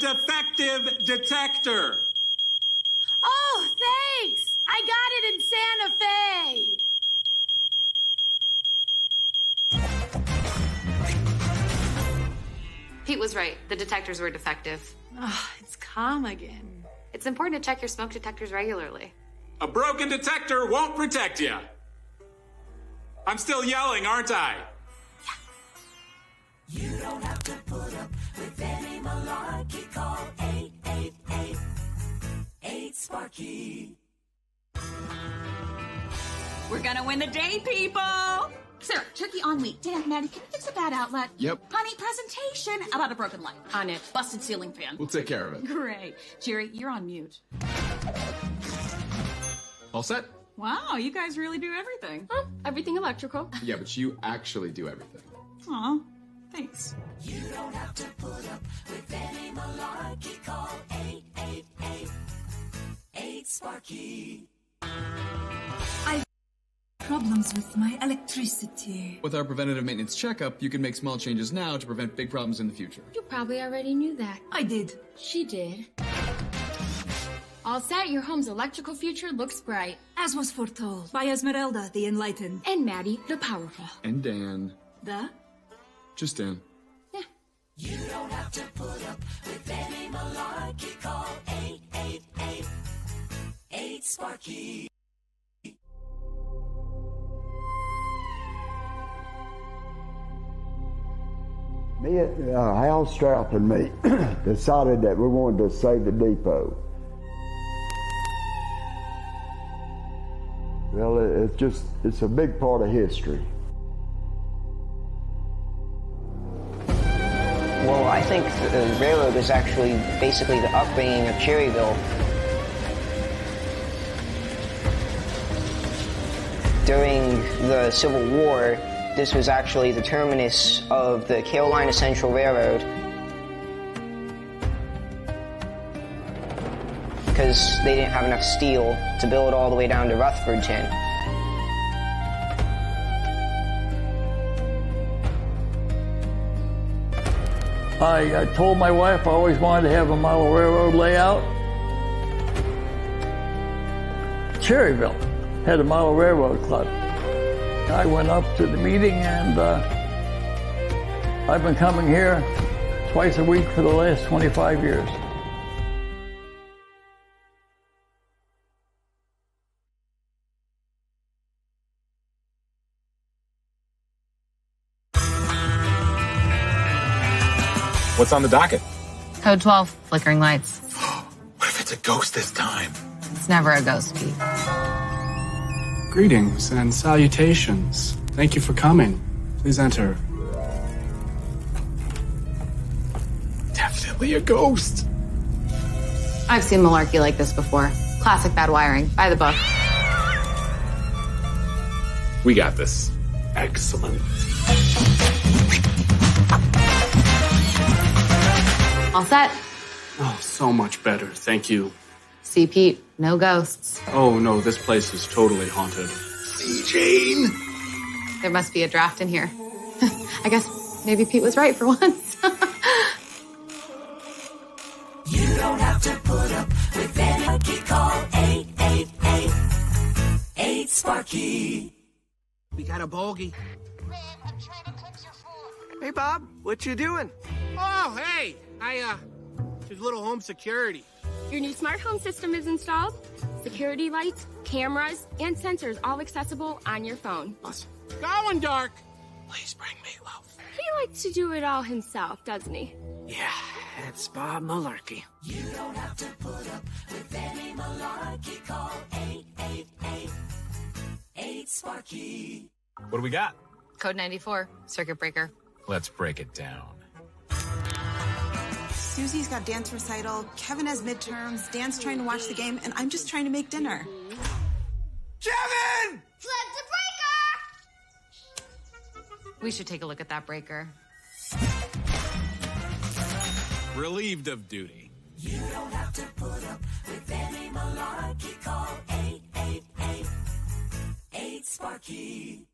defective detector. Oh, thanks. I got it in Santa Fe. Pete was right. The detectors were defective. Oh, it's calm again. It's important to check your smoke detectors regularly. A broken detector won't protect you. I'm still yelling, aren't I? Yeah. You don't have to put up with any malarkey. Call 888-8-SPARKY. We're gonna win the day, people! Sarah, turkey on wheat. Dan, Maddie, can you fix a bad outlet? Yep. Honey, presentation about a broken light. On it. Busted ceiling fan. We'll take care of it. Great. Jerry, you're on mute. All set? Wow, you guys really do everything. Oh, everything electrical. Yeah, but you actually do everything. Aw, thanks. You don't have to put up with any malarkey. Call 888-8-SPARKY. Problems with my electricity. With our preventative maintenance checkup, you can make small changes now to prevent big problems in the future. You probably already knew that. I did. She did. All set, your home's electrical future looks bright. As was foretold by Esmeralda, the Enlightened. And Maddie, the Powerful. And Dan. The? Just Dan. Yeah. You don't have to put up with any malarkey. Call 888-8-SPARKY. Me, Hal Straup and me decided that we wanted to save the depot. Well, it's a big part of history. Well, I think the railroad was actually basically the upbringing of Cherryville. During the Civil War, this was actually the terminus of the Carolina Central Railroad, because they didn't have enough steel to build all the way down to Rutherfordton. I told my wife I always wanted to have a model railroad layout. Cherryville had a model railroad club. I went up to the meeting, and I've been coming here twice a week for the last 25 years. What's on the docket? Code 12, flickering lights. What if it's a ghost this time? It's never a ghost, Pete. Greetings and salutations. Thank you for coming. Please enter. Definitely a ghost. I've seen malarkey like this before. Classic bad wiring. By the book. We got this. Excellent. All set. Oh, so much better. Thank you. See, Pete, no ghosts. Oh, no, this place is totally haunted. See, Jane? There must be a draft in here. I guess maybe Pete was right for once. You don't have to put up with any. Call 888-8-SPARKY. We got a bogey. Man, I'm trying to cook your food. Hey, Bob, what you doing? Oh, hey, there's a little home security. Your new smart home system is installed. Security lights, cameras, and sensors all accessible on your phone. Awesome. Going dark. Please bring me love. He likes to do it all himself, doesn't he? Yeah, it's Bob Malarkey. You don't have to put up with any malarkey. Call 888-8-SPARKY. What do we got? Code 94, circuit breaker. Let's break it down. Susie's got dance recital, Kevin has midterms, Dan's trying to watch the game, and I'm just trying to make dinner. Kevin! Flip the breaker! We should take a look at that breaker. Relieved of duty. You don't have to put up with any malarkey. Call 888-8-SPARKY.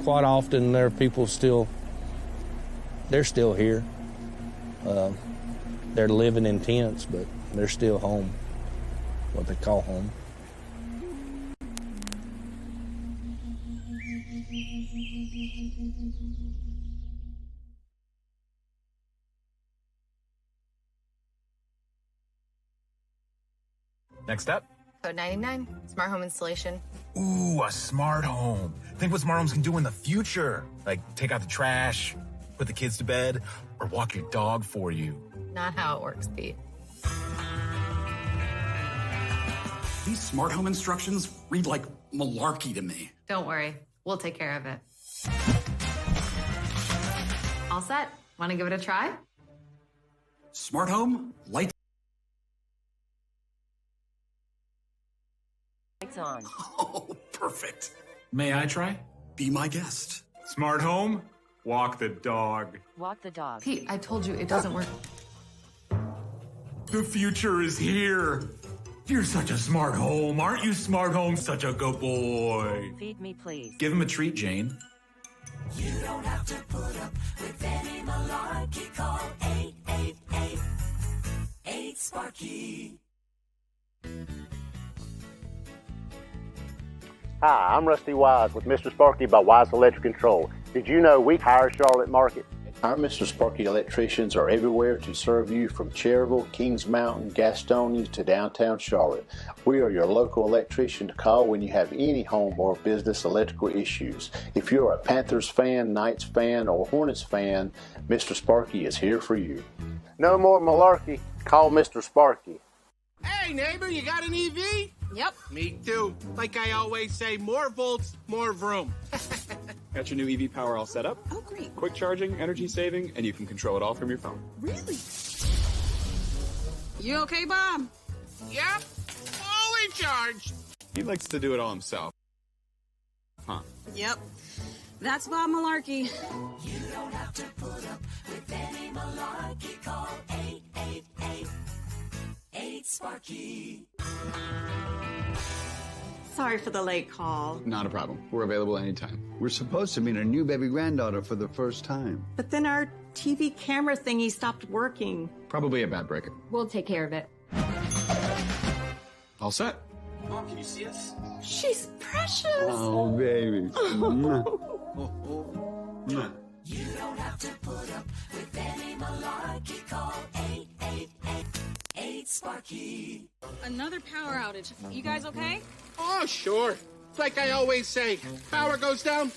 Quite often there are people they're still here. They're living in tents, but they're still home, what they call home. Next up. Code 99, smart home installation. Ooh, a smart home. Think what smart homes can do in the future. Like take out the trash, put the kids to bed, or walk your dog for you. Not how it works, Pete. These smart home instructions read like malarkey to me. Don't worry, we'll take care of it. All set. Want to give it a try? Smart home, light. Lights on. Oh, perfect. May I try? Be my guest. Smart home, walk the dog. Walk the dog. Pete, I told you it doesn't work. The future is here. You're such a smart home. Aren't you, smart home, such a good boy? Feed me, please. Give him a treat, Jane. You don't have to put up with any malarkey. Call 888-8-SPARKY. Hi, I'm Rusty Wise with Mr. Sparky by Wise Electric Control. Did you know we hire Charlotte Market? Our Mr. Sparky electricians are everywhere to serve you from Cherryville, Kings Mountain, Gastonia to downtown Charlotte. We are your local electrician to call when you have any home or business electrical issues. If you're a Panthers fan, Knights fan, or Hornets fan, Mr. Sparky is here for you. No more malarkey. Call Mr. Sparky. Hey, neighbor, you got an EV? Yep. Me too. Like I always say, more volts, more vroom. Got your new EV power all set up. Oh, great. Quick charging, energy saving, and you can control it all from your phone. Really? You okay, Bob? Yep. Fully charged. He likes to do it all himself. Huh. Yep. That's Bob Malarkey. You don't have to put up with any malarkey. Call 888-8-SPARKY. Sorry for the late call. Not a problem. We're available anytime. We're supposed to meet our new baby granddaughter for the first time. But then our TV camera thingy stopped working. Probably a bad breaker. We'll take care of it. All set. Mom, can you see us? She's precious. Oh, baby. You don't have to put up with any malarkey. Call 888-8-SPARKY. Another power outage. You guys okay? Oh, sure. It's like I always say, power goes down,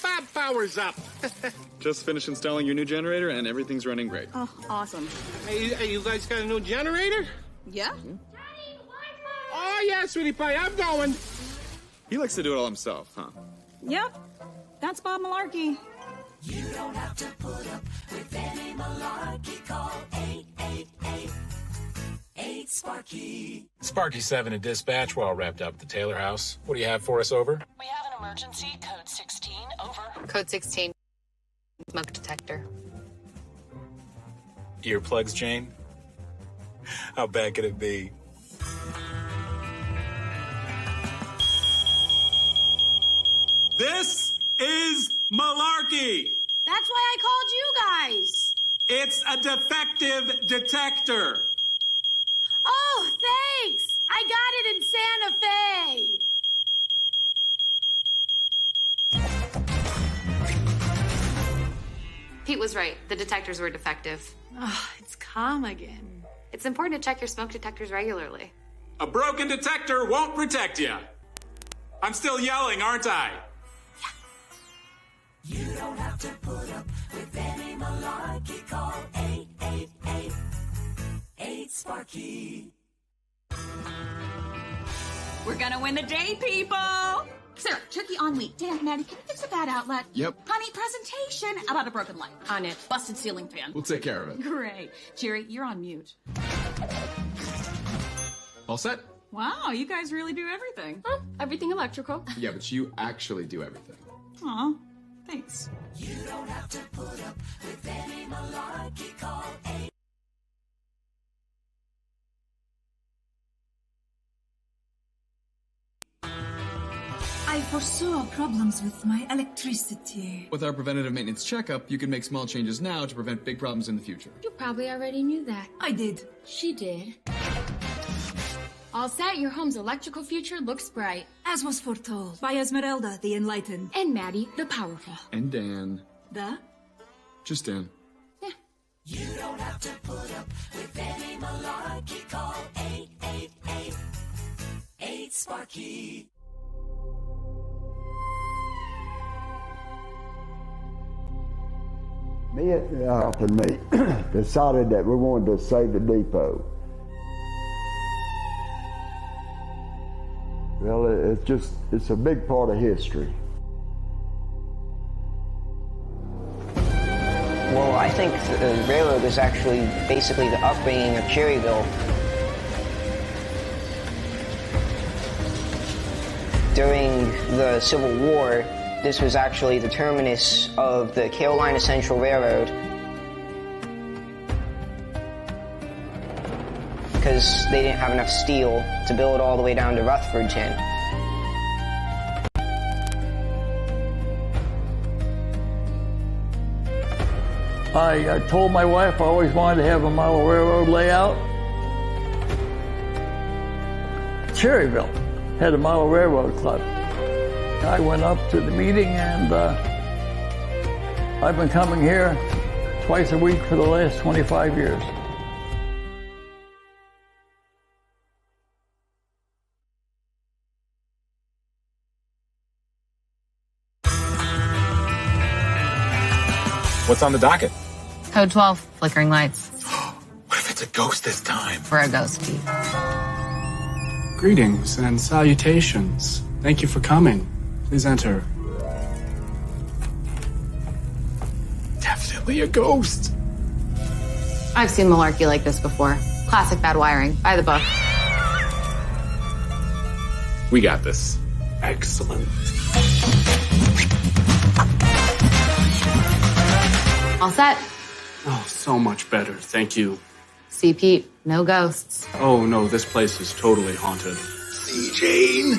Bob powers up. Just finished installing your new generator, and everything's running great. Oh, awesome. Hey, you guys got a new generator? Yeah. Oh, yeah, sweetie pie, I'm going. He likes to do it all himself, huh? Yep. That's Bob Malarkey. You don't have to put up with any malarkey. Call 888-8-SPARKY. Sparky 7 to dispatch. We're all wrapped up at the Taylor house. What do you have for us, over? We have an emergency. Code 16. Over. Code 16, smoke detector. Earplugs, Jane? How bad could it be? This is malarkey. That's why I called you guys. It's a defective detector. Oh, thanks. I got it in Santa Fe. Pete was right. The detectors were defective. Oh, it's calm again. It's important to check your smoke detectors regularly. A broken detector won't protect you. I'm still yelling, aren't I? You don't have to put up with any malarkey. Call 888-8-SPARKY. We're gonna win the day, people! Sarah, turkey on wheat. Dan, Maddie, can you fix a bad outlet? Yep. Honey, presentation about a broken light. On it. Busted ceiling fan. We'll take care of it. Great. Jerry, you're on mute. All set? Wow, you guys really do everything. Oh, everything electrical. Yeah, but you actually do everything. Aw, thanks. You don't have to put up with any malarkey. Call 8. I foresaw problems with my electricity. With our preventative maintenance checkup, you can make small changes now to prevent big problems in the future. You probably already knew that. I did. She did. All set, your home's electrical future looks bright. As was foretold by Esmeralda, the Enlightened. And Maddie, the Powerful. And Dan. The? Just Dan. You don't have to put up with any malarkey. Call 888-8-SPARKY. Me and me decided that we wanted to save the depot. Well, it's a big part of history. Well, I think the railroad was actually basically the upbringing of Cherryville. During the Civil War, this was actually the terminus of the Carolina Central Railroad, because they didn't have enough steel to build all the way down to Rutherfordton. I told my wife I always wanted to have a model railroad layout. Cherryville had a model railroad club. I went up to the meeting, and I've been coming here twice a week for the last 25 years. What's on the docket? Code 12, flickering lights. What if it's a ghost this time? For a ghost, Pete. Greetings and salutations. Thank you for coming. Please enter. Definitely a ghost. I've seen malarkey like this before. Classic bad wiring. By the book. We got this. Excellent. All set? Oh, so much better. Thank you. See, Pete, no ghosts. Oh, no, this place is totally haunted. See, Jane?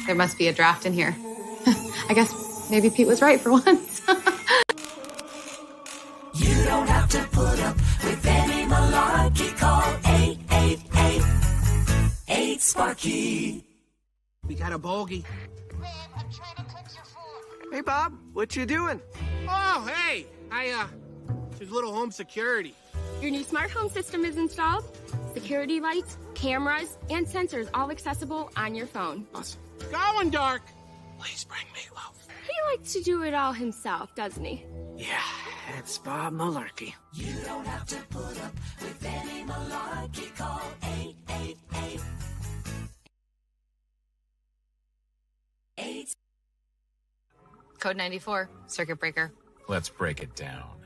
There must be a draft in here. I guess maybe Pete was right for once. You don't have to put up with any malarkey. Call 888-8-SPARKY. We got a bogey. Hey, Bob, what you doing? Oh, hey, there's a little home security. Your new smart home system is installed. Security lights, cameras, and sensors all accessible on your phone. Awesome. Going dark. Please bring me love. He likes to do it all himself, doesn't he? Yeah, it's Bob Malarkey. You don't have to put up with any malarkey. Call 888-8. Code 94, circuit breaker. Let's break it down.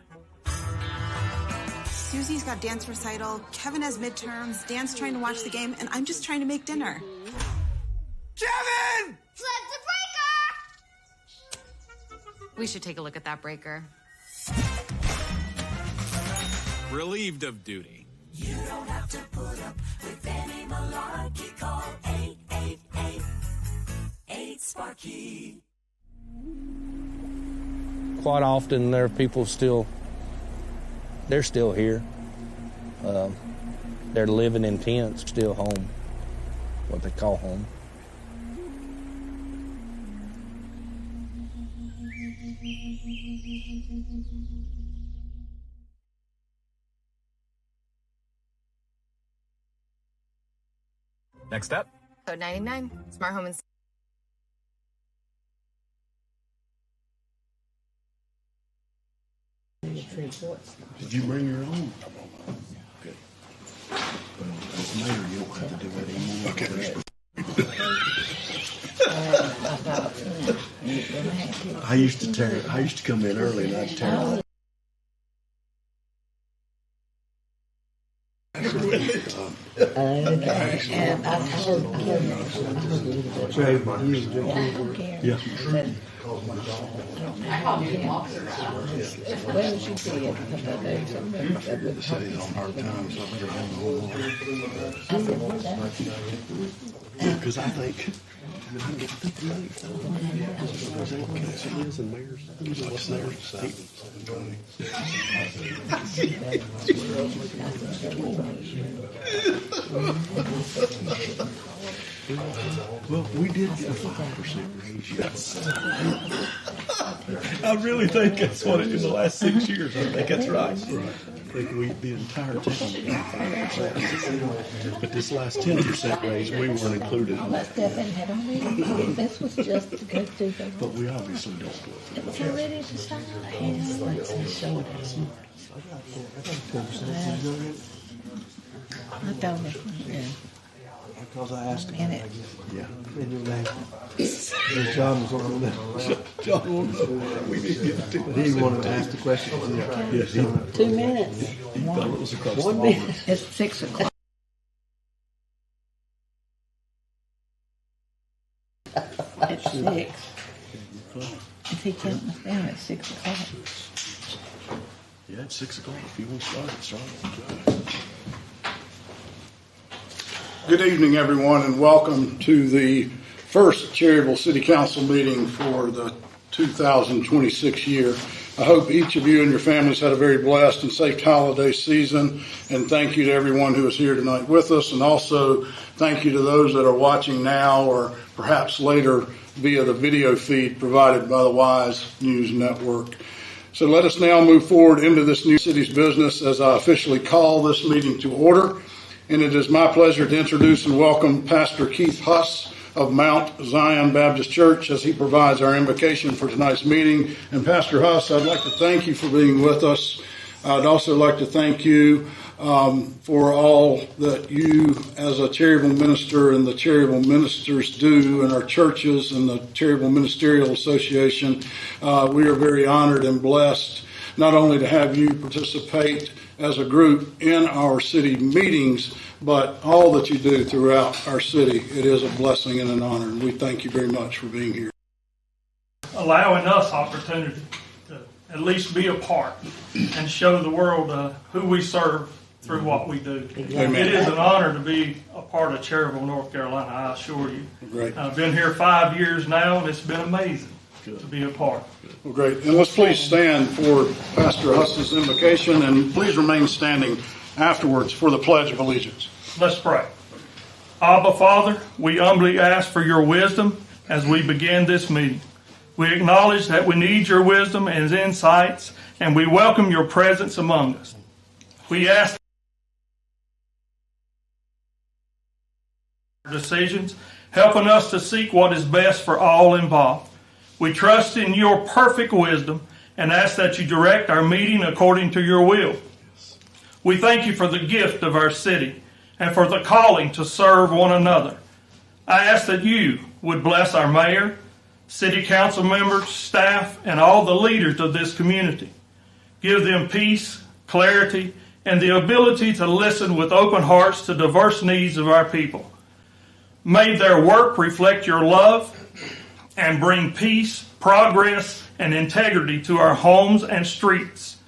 Susie's got dance recital, Kevin has midterms, Dan's trying to watch the game, and I'm just trying to make dinner. Kevin! Flip the breaker! We should take a look at that breaker. Relieved of duty. You don't have to put up with any malarkey. Call 888-8-SPARKY. Quite often there are people they're still here. They're living in tents, still home, what they call home. Next up. Code 99, smart home and... Did you bring your own? Good. Well, as mayor, you don't have to do that anymore. Okay. I used to come in early and I'd tear it. And I told him, Yeah. when she did, The city's on hard times, so I better have the whole lot. Because I think Well, we did get a 5% raise, yes. I really think that's what it is in the last 6 years. I think that's right. I think the entire town got 5%. But this last 10% raise, we weren't included in that. This was just to go through the. But we obviously don't do it. It's already decided. Let's show it. I don't know. Yeah. Because I asked him. Yeah. In your name. John was on there. John wanted to. We need to get to. But he wanted to ask the question. Yes. 2 minutes. He felt it was across 1 minute. It's 6 o'clock. At 6. If he counting us down at 6 o'clock. Yeah, it's 6 o'clock. If you want to start it. Good evening, everyone, and welcome to the first Cherryville City Council meeting for the 2026 year. I hope each of you and your families had a very blessed and safe holiday season, and thank you to everyone who is here tonight with us, and also thank you to those that are watching now or perhaps later via the video feed provided by the Wise News Network. So let us now move forward into this new city's business as I officially call this meeting to order. And it is my pleasure to introduce and welcome Pastor Keith Huss of Mount Zion Baptist Church as he provides our invocation for tonight's meeting. And Pastor Huss, I'd like to thank you for being with us. I'd also like to thank you for all that you as a Cherryville minister and the Cherryville ministers do in our churches and the Cherryville Ministerial Association. We are very honored and blessed not only to have you participate as a group in our city meetings, but all that you do throughout our city. It is a blessing and an honor, and we thank you very much for being here. Allowing us opportunity to at least be a part and show the world who we serve through what we do. Amen. It is an honor to be a part of Cherryville, North Carolina, I assure you. Great. I've been here 5 years now, and it's been amazing. Good. To be a part. Well, great. And let's please stand for Pastor Huss's invocation, and please remain standing afterwards for the Pledge of Allegiance. Let's pray. Abba, Father, we humbly ask for your wisdom as we begin this meeting. We acknowledge that we need your wisdom and insights, and we welcome your presence among us. We ask decisions, helping us to seek what is best for all involved. We trust in your perfect wisdom and ask that you direct our meeting according to your will. We thank you for the gift of our city and for the calling to serve one another. I ask that you would bless our mayor, city council members, staff, and all the leaders of this community. Give them peace, clarity, and the ability to listen with open hearts to diverse needs of our people. May their work reflect your love and bring peace, progress, and integrity to our homes and streets.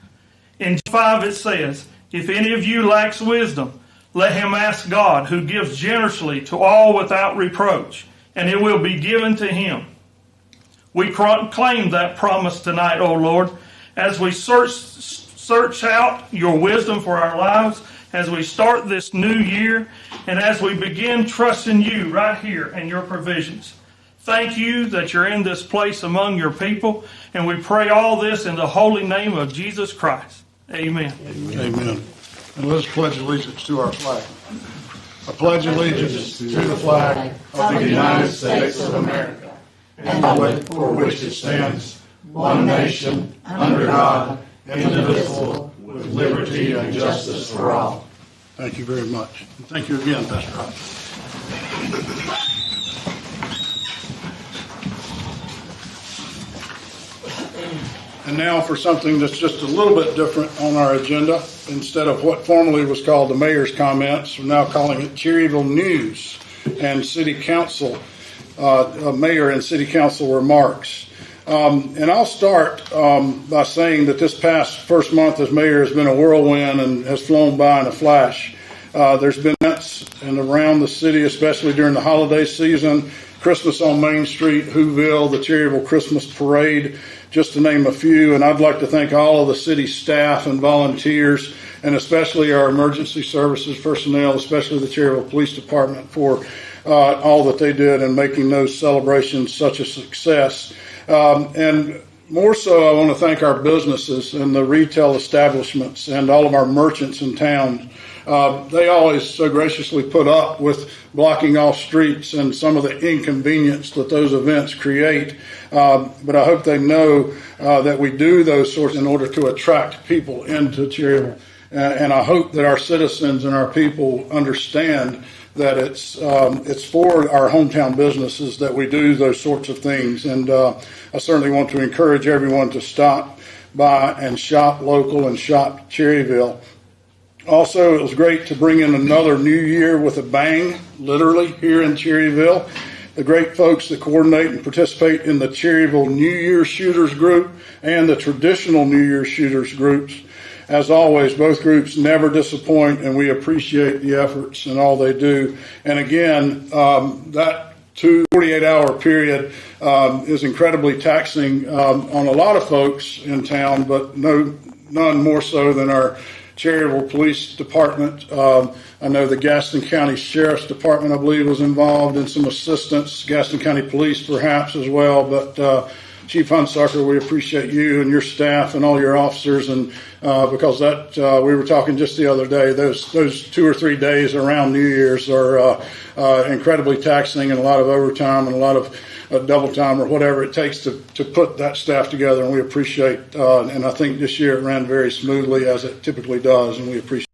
In 5 it says, if any of you lacks wisdom, let him ask God, who gives generously to all without reproach, and it will be given to him. We claim that promise tonight, O Lord, as we search out your wisdom for our lives, as we start this new year, and as we begin trusting you right here and your provisions. Thank you that you're in this place among your people, and we pray all this in the holy name of Jesus Christ. Amen. Amen. And let us pledge allegiance to our flag. I pledge allegiance to the flag of the United States of America and for which it stands, one nation, under God, indivisible, with liberty and justice for all. Thank you very much. And thank you again, Pastor Rob. And now for something that's just a little bit different on our agenda. Instead of what formerly was called the mayor's comments, we're now calling it Cherryville News and City Council, Mayor and City Council remarks. And I'll start by saying that this past first month as mayor has been a whirlwind and has flown by in a flash. There's been events and around the city, especially during the holiday season, Christmas on Main Street, Whoville, the Cherryville Christmas Parade, just to name a few. And I'd like to thank all of the city staff and volunteers, and especially our emergency services personnel, especially the Cherryville Police Department, for all that they did in making those celebrations such a success. And more so, I want to thank our businesses and the retail establishments and all of our merchants in town. They always so graciously put up with blocking off streets and some of the inconvenience that those events create. But I hope they know that we do those sorts in order to attract people into Cherryville. And I hope that our citizens and our people understand that it's for our hometown businesses that we do those sorts of things. And I certainly want to encourage everyone to stop by and shop local and shop Cherryville. Also, it was great to bring in another new year with a bang, literally, here in Cherryville. The great folks that coordinate and participate in the Cherryville New Year Shooters Group and the traditional New Year Shooters groups. As always, both groups never disappoint, and we appreciate the efforts and all they do. And again, that 48-hour period is incredibly taxing on a lot of folks in town, but none more so than our Cherryville Police Department. I know the Gaston County Sheriff's Department, I believe, was involved in some assistance, Gaston County Police perhaps as well, but Chief Hunsucker, we appreciate you and your staff and all your officers, and because that we were talking just the other day, those 2 or 3 days around New Year's are incredibly taxing, and a lot of overtime and a lot of double time or whatever it takes to put that staff together, and we appreciate, and I think this year it ran very smoothly as it typically does, and we appreciate.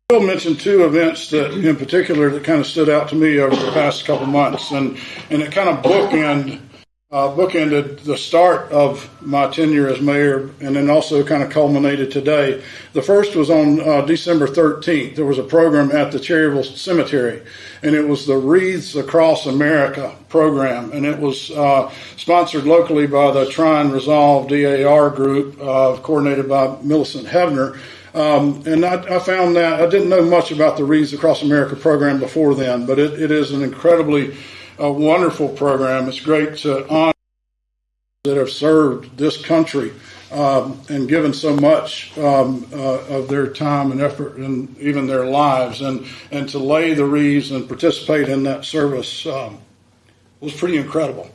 I will mention 2 events that, in particular, that kind of stood out to me over the past couple months, and it kind of bookended the start of my tenure as mayor, and then also kind of culminated today. The first was on December 13th. There was a program at the Cherryville Cemetery, and it was the Wreaths Across America program, and it was sponsored locally by the Try and Resolve DAR group, coordinated by Millicent Hebner. And I found that I didn't know much about the Wreaths Across America program before then, but it is an incredibly wonderful program. It's great to honor that have served this country and given so much of their time and effort and even their lives, and to lay the wreaths and participate in that service was pretty incredible.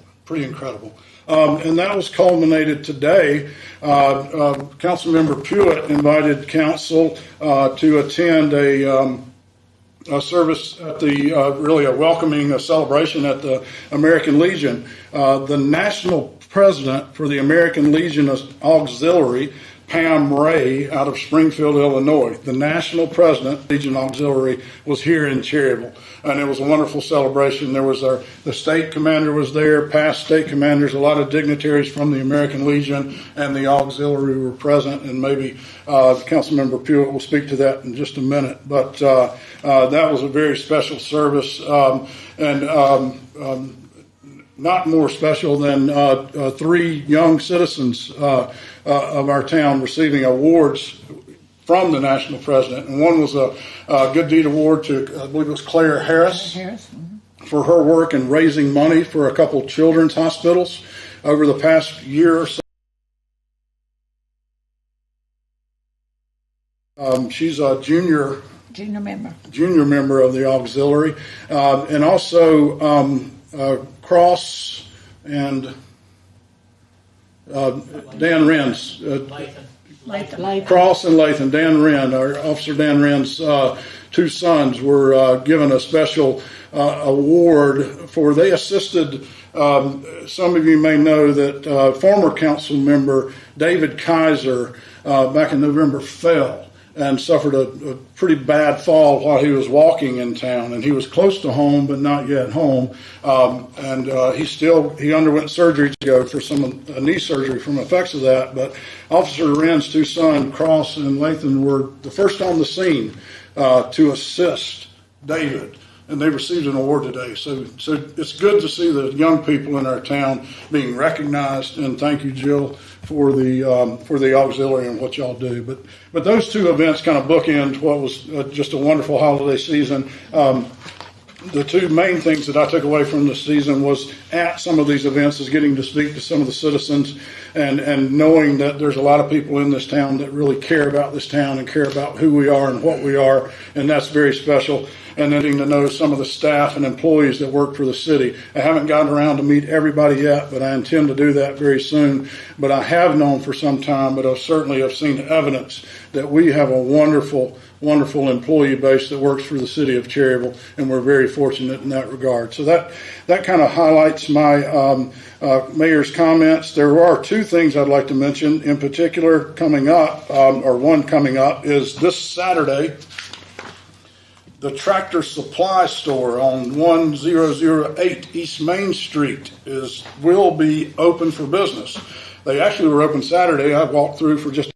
And that was culminated today. Councilmember Pewitt invited council to attend a service at the really a welcoming celebration at the American Legion. The national president for the American Legion Auxiliary, Pam Ray, out of Springfield, Illinois. The national president, Legion Auxiliary, was here in Cherryville, and it was a wonderful celebration. There was the state commander was there, past state commanders, a lot of dignitaries from the American Legion and the Auxiliary were present, and maybe Councilmember Pewitt will speak to that in just a minute. But that was a very special service, and not more special than 3 young citizens of our town receiving awards from the national president. And one was a Good Deed Award to, I believe it was Claire Harris, for her work in raising money for a couple of children's hospitals over the past year or so. She's a junior member of the auxiliary, and also Cross and Dan Wren's, Cross and Lathan, Dan Wren, our Officer Dan Wren's 2 sons were given a special award for, they assisted, some of you may know that former council member David Kaiser back in November fell and suffered a pretty bad fall while he was walking in town, and he was close to home but not yet home, and he underwent surgery to go for a knee surgery from effects of that. But Officer Wren's 2 sons, Cross and Lathan, were the first on the scene to assist David and they received an award today. So it's good to see the young people in our town being recognized. And thank you, Jill, for the auxiliary and what y'all do. But those two events kind of bookend what was just a wonderful holiday season. The two main things that I took away from the season was at some of these events is getting to speak to some of the citizens and knowing that there's a lot of people in this town that really care about this town and care about who we are and what we are, and that's very special. And then getting to know some of the staff and employees that work for the city. I haven't gotten around to meet everybody yet, but I intend to do that very soon. But I have known for some time, but I certainly have seen evidence that we have a wonderful employee base that works for the city of Cherryville, and we're very fortunate in that regard. So that kind of highlights my mayor's comments. There are two things I'd like to mention in particular coming up, or one coming up is this Saturday. The Tractor Supply Store on 1008 East Main Street will be open for business. They actually were open Saturday. I walked through for just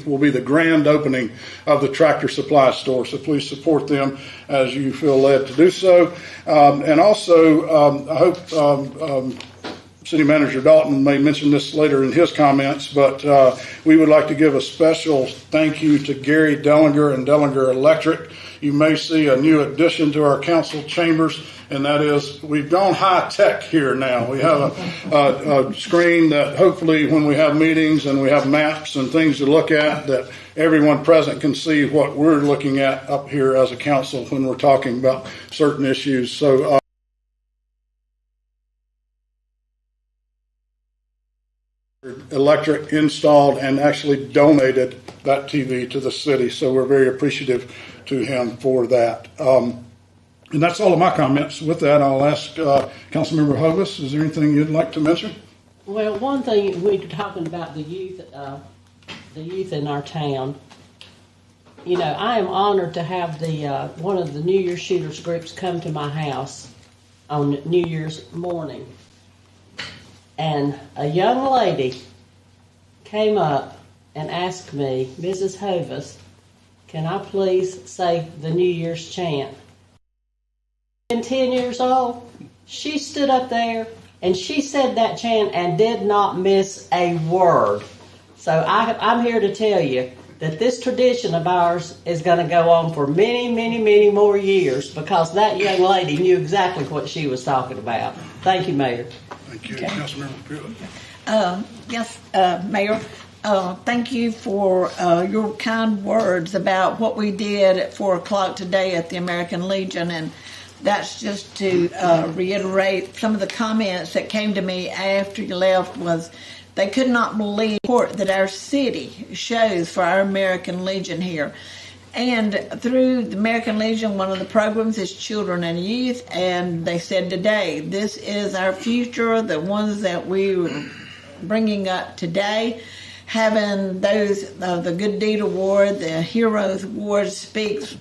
will be the grand opening of the Tractor Supply Store. So please support them as you feel led to do so. And also, I hope City Manager Dalton may mention this later in his comments, but we would like to give a special thank you to Gary Dellinger and Dellinger Electric. You may see a new addition to our council chambers, and that is we've gone high tech here now. We have a screen that hopefully when we have meetings and we have maps and things to look at, that everyone present can see what we're looking at up here as a council when we're talking about certain issues. So Electric installed and actually donated that TV to the city, so we're very appreciative to him for that. And that's all of my comments. With that, I'll ask Councilmember Hovis, is there anything you'd like to mention? Well, one thing we were talking about the youth in our town. You know, I am honored to have the one of the New Year's shooters groups come to my house on New Year's morning. And a young lady came up and asked me, Mrs. Hovis, can I please say the New Year's chant? 10 years old, she stood up there and she said that chant and did not miss a word. So I'm here to tell you that this tradition of ours is going to go on for many, many, many more years because that young lady knew exactly what she was talking about. Thank you, Mayor. Thank you. Okay. Councilmember Pruitt. Yes, Mayor. Thank you for your kind words about what we did at 4 o'clock today at the American Legion, and that's just to reiterate some of the comments that came to me after you left was they could not believe the support that our city shows for our American Legion here. And through the American Legion, one of the programs is children and youth, and they said today, this is our future, the ones that we're bringing up today. Having those, the Good Deed Award, the Heroes Award speaks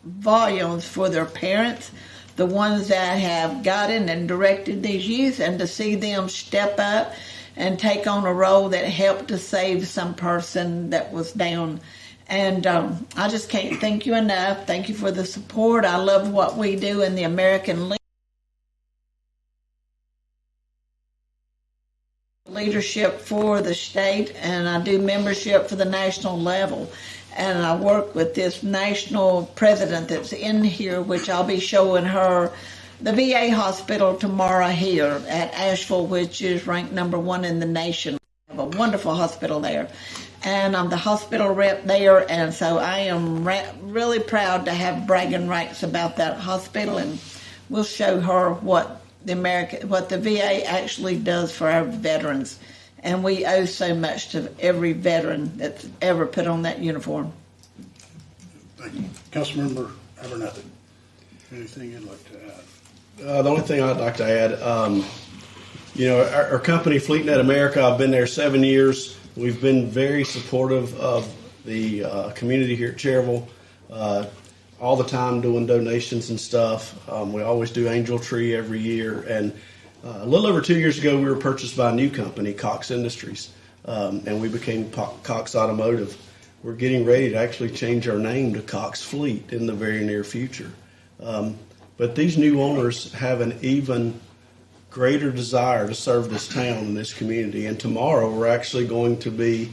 volumes for their parents, the ones that have guided and directed these youth, and to see them step up and take on a role that helped to save some person that was down. And I just can't thank you enough. Thank you for the support. I love what we do in the American leadership for the state, and I do membership for the national level. And I work with this national president that's in here, which I'll be showing her the VA hospital tomorrow here at Asheville, which is ranked #1 in the nation. We have a wonderful hospital there. And I'm the hospital rep there, and so I am really proud to have bragging rights about that hospital, and we'll show her what the VA actually does for our veterans. And we owe so much to every veteran that's ever put on that uniform. Thank you. Councilmember Abernathy, anything you'd like to add? The only thing I'd like to add, you know, our company, FleetNet America, I've been there 7 years. We've been very supportive of the community here at Cherryville, all the time doing donations and stuff. We always do Angel Tree every year. And a little over 2 years ago, we were purchased by a new company, Cox Industries, and we became Cox Automotive. We're getting ready to actually change our name to Cox Fleet in the very near future. But these new owners have an even greater desire to serve this town and this community. And tomorrow we're actually going to be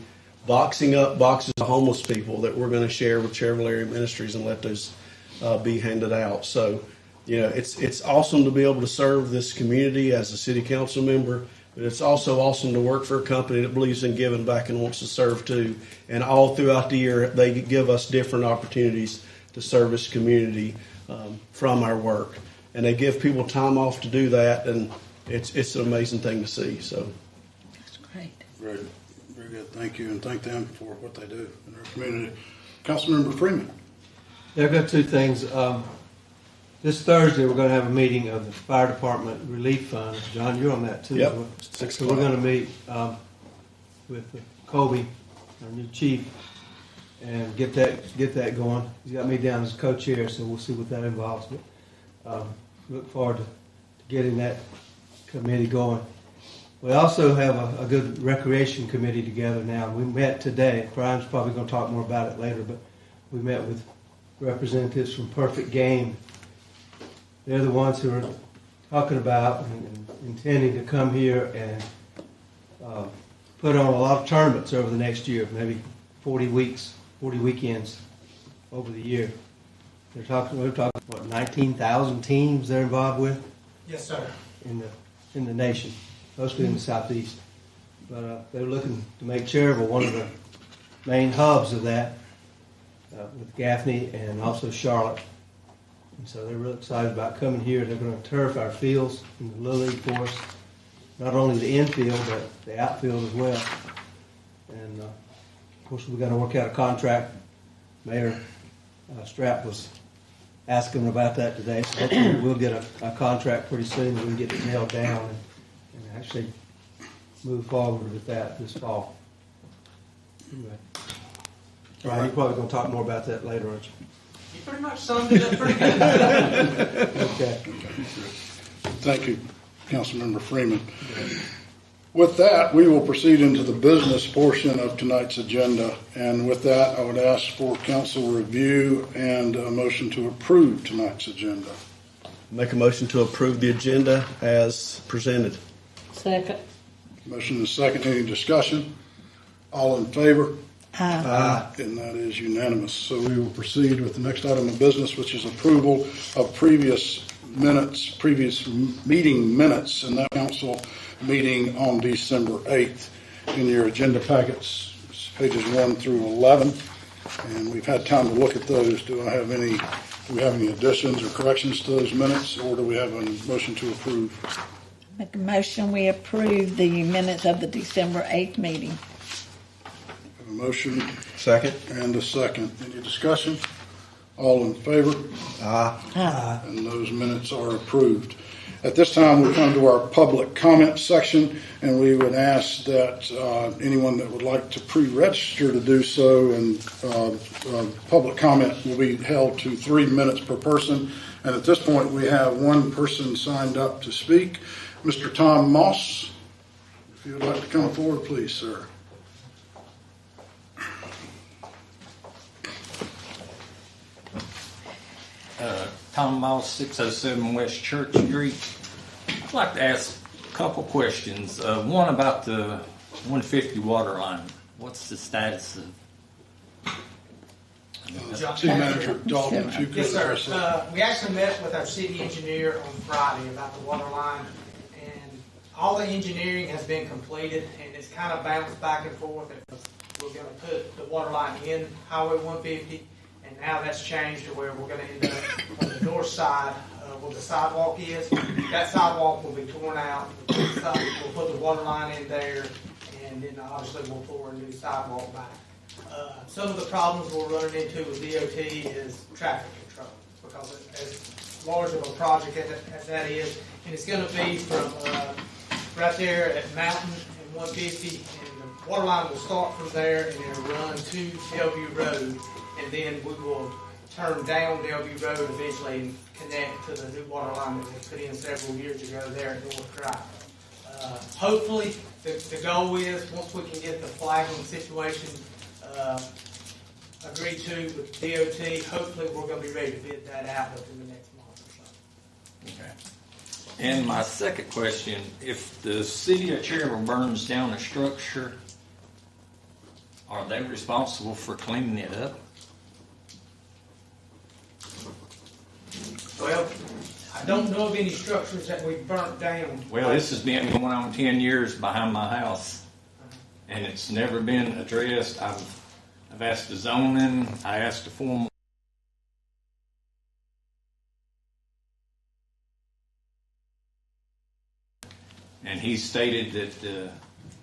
boxing up boxes of homeless people that we're going to share with Cherryville Area Ministries and let those be handed out. So, it's awesome to be able to serve this community as a city council member, but it's also awesome to work for a company that believes in giving back and wants to serve too. And all throughout the year, they give us different opportunities to serve this community from our work. And they give people time off to do that, and it's an amazing thing to see. So that's great. Great. Very good. Thank you, and thank them for what they do in our community. Councilmember Freeman. Yeah, I've got two things. This Thursday, we're going to have a meeting of the Fire Department Relief Fund. John, you're on that too. Yep. So we're going to meet with Colby, our new chief, and get that going. He's got me down as co-chair, so we'll see what that involves. But look forward to getting that committee going. We also have a good recreation committee together now. We met today. Brian's probably going to talk more about it later, but we met with representatives from Perfect Game. They're the ones who are talking about and intending to come here and put on a lot of tournaments over the next year, maybe 40 weekends over the year. We're talking what, 19,000 teams they're involved with? Yes, sir. In the nation, mostly in the southeast. But they're looking to make Cherryville one of the main hubs of that, with Gaffney and also Charlotte. And so they're real excited about coming here. They're going to turf our fields in the Little League for us, not only the infield but the outfield as well. And of course, we've got to work out a contract. Mayor Strapp was asking about that today, so hopefully we'll get a contract pretty soon. We can get it nailed down and actually move forward with that this fall. Anyway. Brian, you're probably going to talk more about that later, aren't you? You pretty much summed it up pretty good. Okay. Thank you, Councilmember Freeman. With that, we will proceed into the business portion of tonight's agenda. And with that, I would ask for council review and a motion to approve tonight's agenda. Make a motion to approve the agenda as presented. Second. Motion is second. Any discussion? All in favor? Aye. And that is unanimous. So we will proceed with the next item of business, which is approval of previous meeting minutes in that council meeting on December 8th. In your agenda packets, pages 1 through 11. And we've had time to look at those. Do we have any additions or corrections to those minutes, or do we have a motion to approve? Make a motion we approve the minutes of the December 8th meeting. A motion. Second. And a second. Any discussion? All in favor? Aye. Aye. And those minutes are approved. At this time, we come to our public comment section, and we would ask that anyone that would like to pre-register to do so, and public comment will be held to 3 minutes per person. And at this point, we have one person signed up to speak, Mr. Tom Moss. If you would like to come forward, please, sir. Tom Moss, 607 West Church Street. I'd like to ask a couple questions. One about the 150 water line. What's the status of? City Manager Dalton, if you could. Yes, sir. We actually met with our city engineer on Friday about the water line, and all the engineering has been completed, and it's kind of bounced back and forth. We're going to put the water line in Highway 150. And now that's changed to where we're going to end up on the north side where the sidewalk is. That sidewalk will be torn out. We'll put the water line in there, and then obviously we'll pour a new sidewalk back. Some of the problems we're running into with DOT is traffic control, because as large of a project as that is, and it's going to be from right there at Mountain and 150, and the water line will start from there and it'll run to Bellevue Road. And then we will turn down Bellevue Road eventually and connect to the new water line that was put in several years ago there at North Drive. Hopefully, the goal is, once we can get the flagging situation agreed to with DOT, hopefully we're going to be ready to bid that out within the next month. And my second question, if the city of Cherryville burns down a structure, are they responsible for cleaning it up? Well, I don't know of any structures that we've burnt down. Well, this has been going on 10 years behind my house, and it's never been addressed. I've asked the zoning, I asked the formal. And he stated that the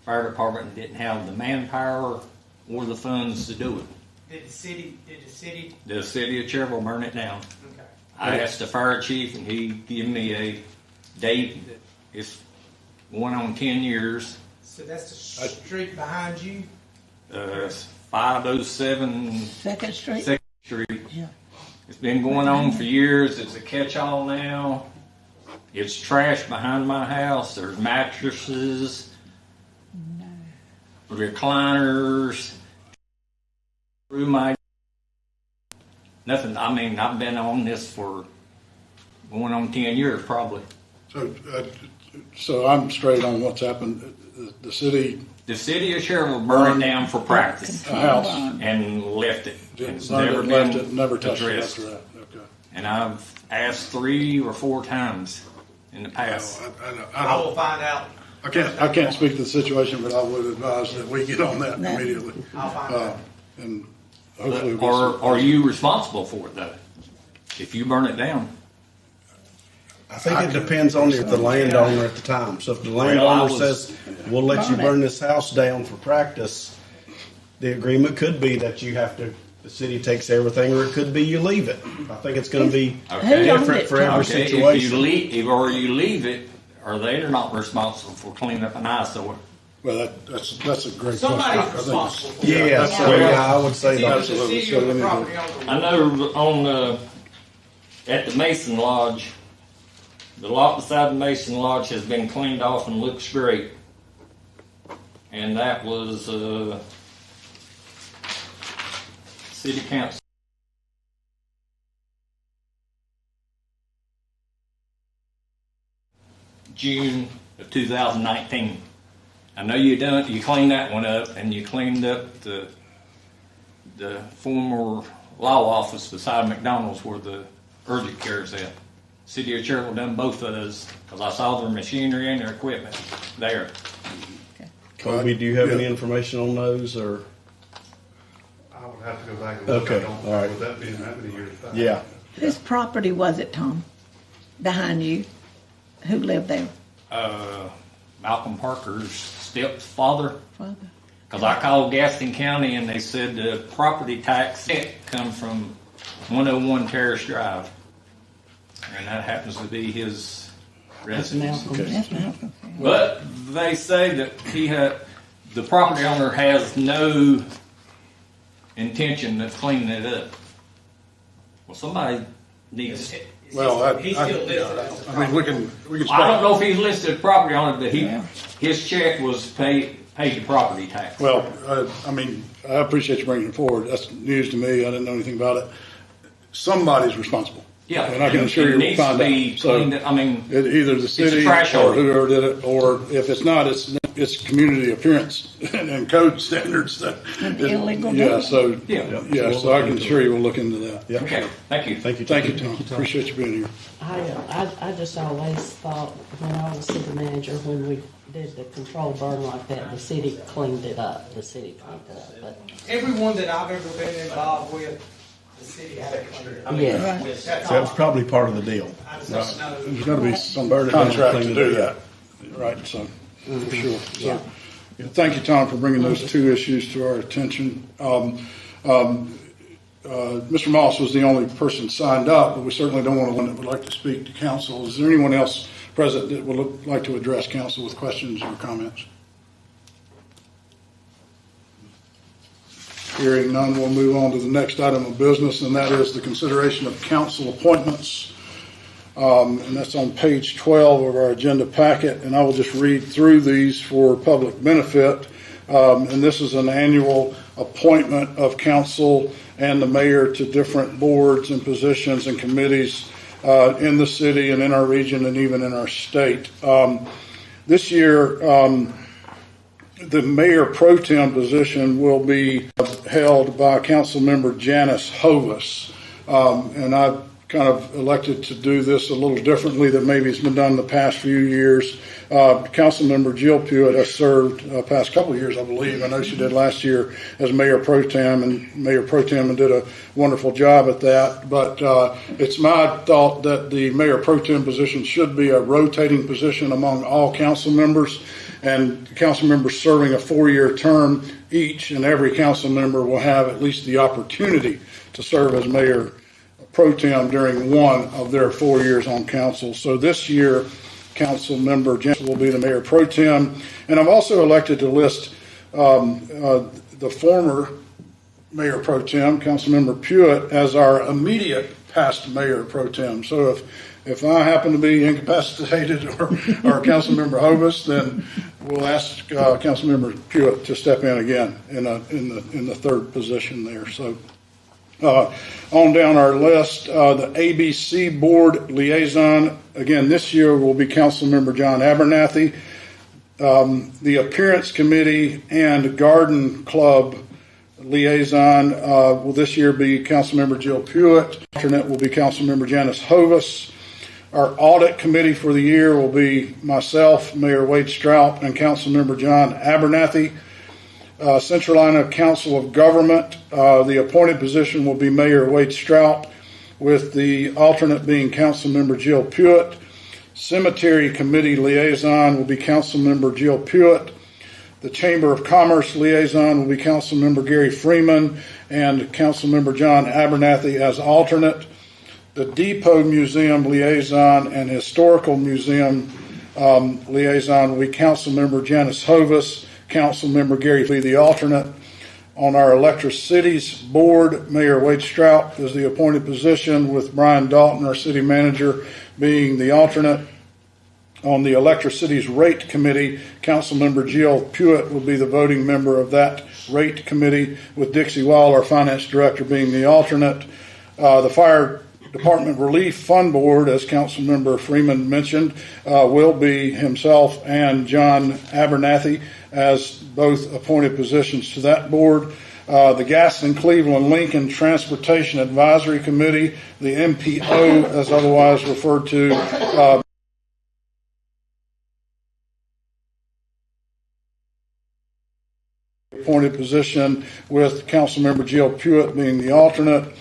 fire department didn't have the manpower or the funds to do it. Did the city? The city of Cherryville burn it down. Okay. I asked the fire chief, and he gave me a date. It's going on 10 years. So that's the street behind you? 507 Second Street. Second Street. Yeah. It's been going on for years. It's a catch-all now. It's trash behind my house. There's mattresses, recliners, through my nothing. I mean, I've been on this for going on 10 years probably. So I'm straight on what's happened. The city of Cherryville burned it down for practice. A house. And left it. It's never touched it addressed. after that. Okay. And I've asked 3 or 4 times in the past. I will find out. I can't speak to the situation, but I would advise that we get on that immediately. I'll find out. And hopefully Are you responsible for it though? If you burn it down? I think it depends on the landowner at the time. So if the landowner says, we'll let you burn this house down for practice, the agreement could be that you have to, the city takes everything, or it could be you leave it. I think it's going to be different for every situation. If you leave it, are they not responsible for cleaning up an eyesore? Well, that's a great Somebody's question. responsible. I would say that. Absolutely. I know at the Mason Lodge, the lot beside the Mason Lodge has been cleaned off and looks great. And that was city council. June of 2019. I know you cleaned that one up, and you cleaned up the former law office beside McDonald's where the urgent care is at. City of Cherryville done both of those because I saw their machinery and their equipment there. Kobe, do you have any information on those, or? I would have to go back and look. Okay, I don't all right. With that being that many years back. Yeah. Whose property was it, Tom? Behind you? Who lived there? Malcolm Parker's stepfather. Because I called Gaston County and they said the property tax come from 101 Terrace Drive. And that happens to be his residence. That's Malcolm. But they say that the property owner has no intention of cleaning it up. Well, somebody needs to. Well, He's still listed. I mean, we can. I don't know if he's listed property owner, but his check was paid the property tax. Well, I mean, I appreciate you bringing it forward. That's news to me. I didn't know anything about it. Somebody's responsible. Yeah, and I can assure you we'll find out. So I mean, either the city or whoever did it, or if it's not, it's community appearance and code standards that illegal. Yeah, so so I can assure you we'll look into that. Yeah. Okay, thank you. Thank you, Tom. Appreciate you being here. I just always thought when I was city manager, when we did the control burn like that, the city cleaned it up. But Everyone that I've ever been involved with, the city had to clean it up. That was probably part of the deal. There's got to be some contract to do that, right? So for sure. So, thank you, Tom, for bringing those two issues to our attention. Mr. Moss was the only person signed up, but we certainly don't want one that would like to speak to council. Is there anyone else present that would like to address council with questions or comments? Hearing none, we'll move on to the next item of business, and that is the consideration of council appointments. And that's on page 12 of our agenda packet, and I will just read through these for public benefit. And this is an annual appointment of council and the mayor to different boards and positions and committees in the city and in our region and even in our state. This year, the mayor pro tem position will be held by Councilmember Janice Hovis. And I've kind of elected to do this a little differently than maybe it's been done in the past few years. Councilmember Jill Pewitt has served past couple of years, I believe. I know she did last year as mayor pro tem and did a wonderful job at that. But it's my thought that the mayor pro tem position should be a rotating position among all council members, and council members serving a 4-year term each and every council member will have at least the opportunity to serve as mayor pro tem during one of their 4 years on council. So this year, Council Member Jensen will be the mayor pro tem, and I've also elected to list the former mayor pro tem, Councilmember Pewitt, as our immediate past mayor pro tem. So if I happen to be incapacitated or Councilmember Hovis, then we'll ask Councilmember Pewitt to step in again in the third position there. So. On down our list, the ABC Board Liaison, again, this year will be Councilmember John Abernathy. The Appearance Committee and Garden Club Liaison will this year be Councilmember Jill Pewitt. Alternate will be Councilmember Janice Hovis. Our Audit Committee for the year will be myself, Mayor Wade Stroup, and Councilmember John Abernathy. Central Carolina Council of Government, the appointed position will be Mayor Wade Stroup, with the alternate being Councilmember Jill Pewitt. Cemetery Committee Liaison will be Councilmember Jill Pewitt. The Chamber of Commerce Liaison will be Councilmember Gary Freeman and Councilmember John Abernathy as alternate. The Depot Museum Liaison and Historical Museum Liaison will be Councilmember Janice Hovis, Councilmember Gary Lee, the alternate. On our Electric Cities Board, Mayor Wade Stroup is the appointed position, with Brian Dalton, our city manager, being the alternate. On the Electric Cities Rate Committee, Councilmember Jill Pewitt will be the voting member of that rate committee, with Dixie Wall, our finance director, being the alternate. The Fire Department Relief Fund Board, as Councilmember Freeman mentioned, will be himself and John Abernathy as both appointed positions to that board. The Gaston Cleveland Lincoln Transportation Advisory Committee, the MPO as otherwise referred to, appointed position, with Councilmember Jill Pewitt being the alternate.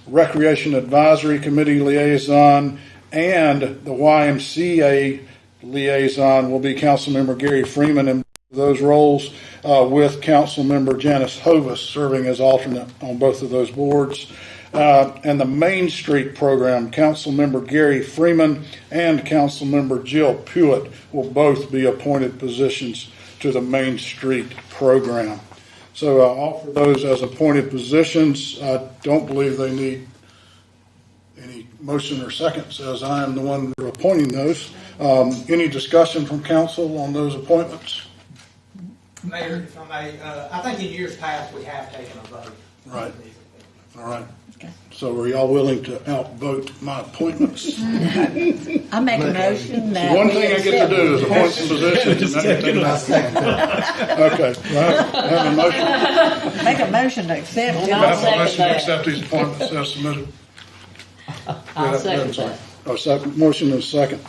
Recreation Advisory Committee Liaison and the YMCA Liaison will be Councilmember Gary Freeman in those roles, with Councilmember Janice Hovis serving as alternate on both of those boards. And the Main Street Program, Councilmember Gary Freeman and Councilmember Jill Pewitt will both be appointed positions to the Main Street Program. So I'll offer those as appointed positions. I don't believe they need any motion or seconds, as I am the one appointing those. Any discussion from council on those appointments? Mayor, if I may, I think in years past we have taken a vote. Right. All right. Okay. So are y'all willing to outvote my appointments? I make a motion that one thing I get to do is appoint some positions. Okay. I have a motion. Make a motion to accept it. I have a motion to accept these appointments as submitted. I'll second that. Second motion and second.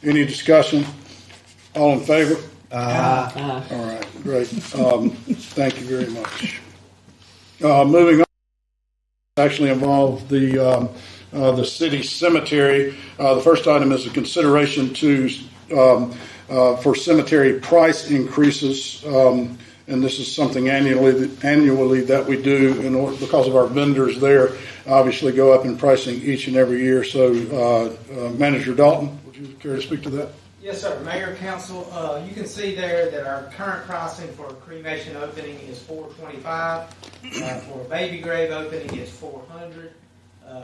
Any discussion? All in favor? All right. Great. Thank you very much. Moving on. Actually involve the city cemetery. The first item is a consideration for cemetery price increases, and this is something annually that we do in order, because of our vendors there obviously go up in pricing each and every year. So, Manager Dalton, would you care to speak to that? Yes, sir. Mayor, Council, you can see there that our current pricing for a cremation opening is $425. For a baby grave opening, it's $400.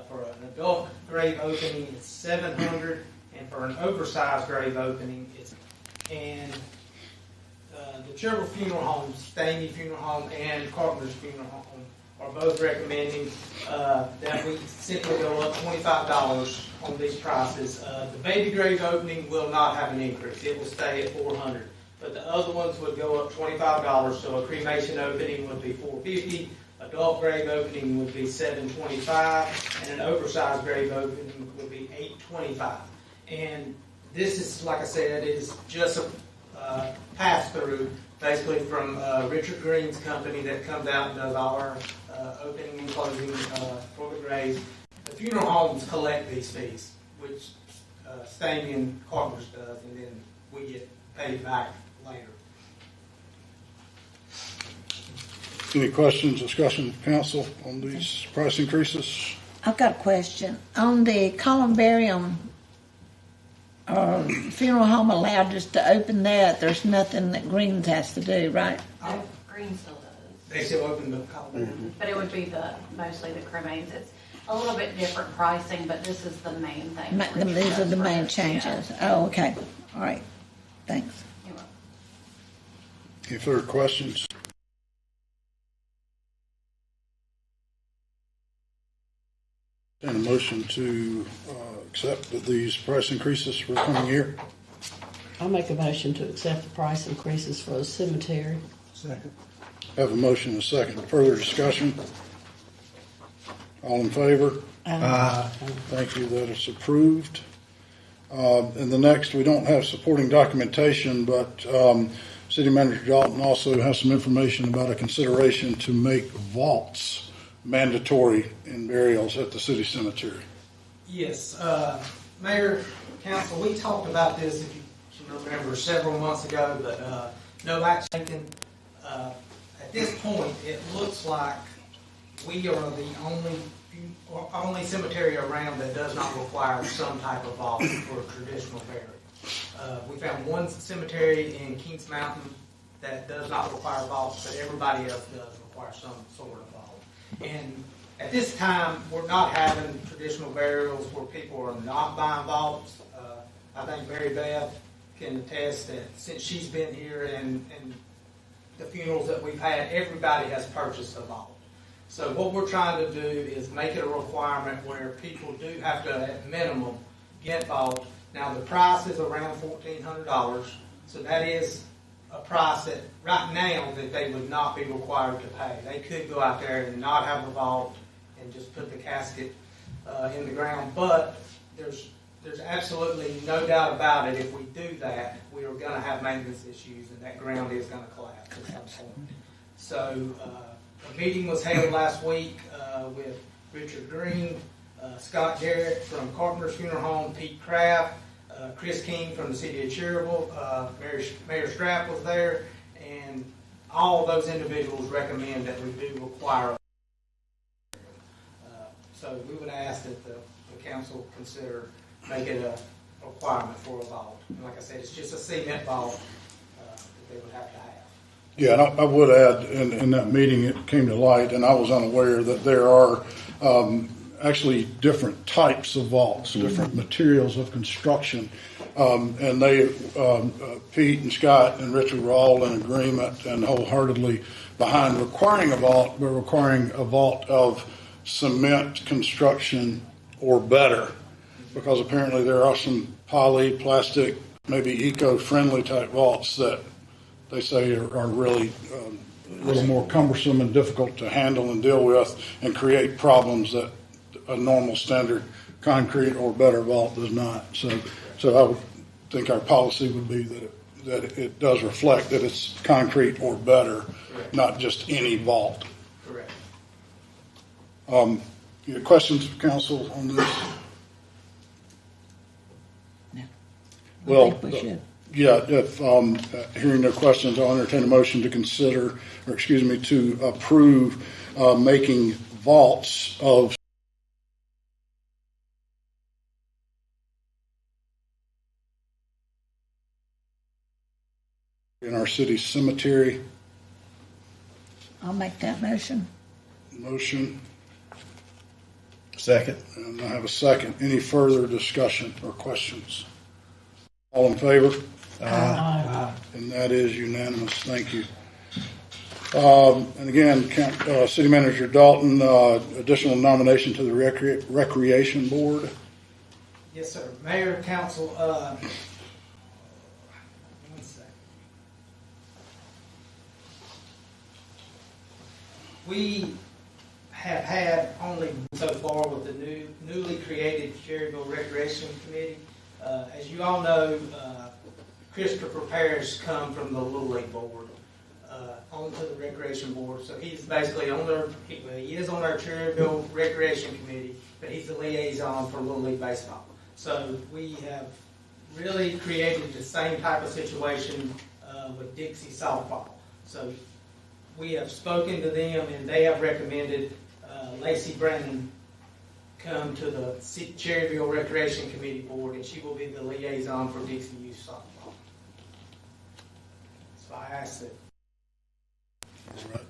For an adult grave opening, it's $700. And for an oversized grave opening, it's the Cherryville Funeral Home, Stamey Funeral Home, and Carpenter's Funeral Home are both recommending that we simply go up $25 on these prices. The baby grave opening will not have an increase. It will stay at $400. But the other ones would go up $25. So a cremation opening would be $450. Adult grave opening would be $725, and an oversized grave opening would be $825. And this is, like I said, is just a pass-through, basically from Richard Green's company that comes out and does all our opening and closing for the graves. The funeral homes collect these fees, which Stamian Carpenters does, and then we get paid back later. Any questions, discussion of council on these price increases? I've got a question. On the columbarium, funeral home allowed us to open that? There's nothing that Greens has to do, right? Green still does. They still open the columbarium. But it would be mostly the cremains. It's a little bit different pricing, but this is the main thing. These are the main changes. Yeah. Oh, okay. All right. Thanks. Any further questions? And a motion to accept these price increases for the coming year. I'll make a motion to accept the price increases for the cemetery. Second. Have a motion and a second. Further discussion? All in favor? Thank you. That is approved. And the next, we don't have supporting documentation, but City Manager Dalton also has some information about a consideration to make vaults mandatory in burials at the city cemetery. Yes, Mayor, Council, we talked about this, if you can remember, several months ago, but no action taken. At this point, it looks like we are the only cemetery around that does not require some type of vault for traditional burial. We found one cemetery in Kings Mountain that does not require vaults, but everybody else does require some sort of vault. And at this time, we're not having traditional burials where people are not buying vaults. I think Mary Beth can attest that since she's been here and the funerals that we've had, everybody has purchased a vault. So what we're trying to do is make it a requirement where people do have to, at minimum, get vault. Now, the price is around $1,400, so that is a price that right now that they would not be required to pay. They could go out there and not have a vault and just put the casket in the ground, but there's absolutely no doubt about it. If we do that, we are going to have maintenance issues, and that ground is going to collapse at some point. So a meeting was held last week with Richard Green, Scott Garrett from Carpenter's Funeral Home, Pete Kraft, Chris King from the city of Cherryville, Mayor Strapp was there, and all of those individuals recommend that we do require a so we would ask that the council consider making a requirement for a vault. And like I said, it's just a cement vault that they would have to have. Yeah, and I would add, in that meeting it came to light, and I was unaware that there are actually different types of vaults, different materials of construction. And they, Pete and Scott and Richard were all in agreement and wholeheartedly behind requiring a vault, but requiring a vault of cement construction or better, because apparently there are some poly, plastic, maybe eco-friendly type vaults that they say are really a little more cumbersome and difficult to handle and deal with and create problems that a normal standard concrete or better vault does not. So I would think our policy would be that it does reflect that it's concrete or better, correct, not just any vault. Correct. You have questions, council, on this? No. Well, I think we should. Yeah, if hearing no questions, I'll entertain a motion to consider, or excuse me, to approve making vaults of in our city cemetery. I'll make that motion. Motion. Second. And I have a second. Any further discussion or questions? All in favor? Aye. And that is unanimous. Thank you. And again, City Manager Dalton, additional nomination to the Recreation Board. Yes, sir. Mayor, council, one second. We have had only so far with the newly created Cherryville Recreation Committee. As you all know, Christopher Parrish come from the Little League Board onto the Recreation Board. So he's basically on he is on our Cherryville Recreation Committee, but he's the liaison for Little League Baseball. So we have really created the same type of situation with Dixie Softball. So we have spoken to them, and they have recommended Lacey Brandon come to the Cherryville Recreation Committee Board, and she will be the liaison for Dixie Youth Softball. So I asked it. All right.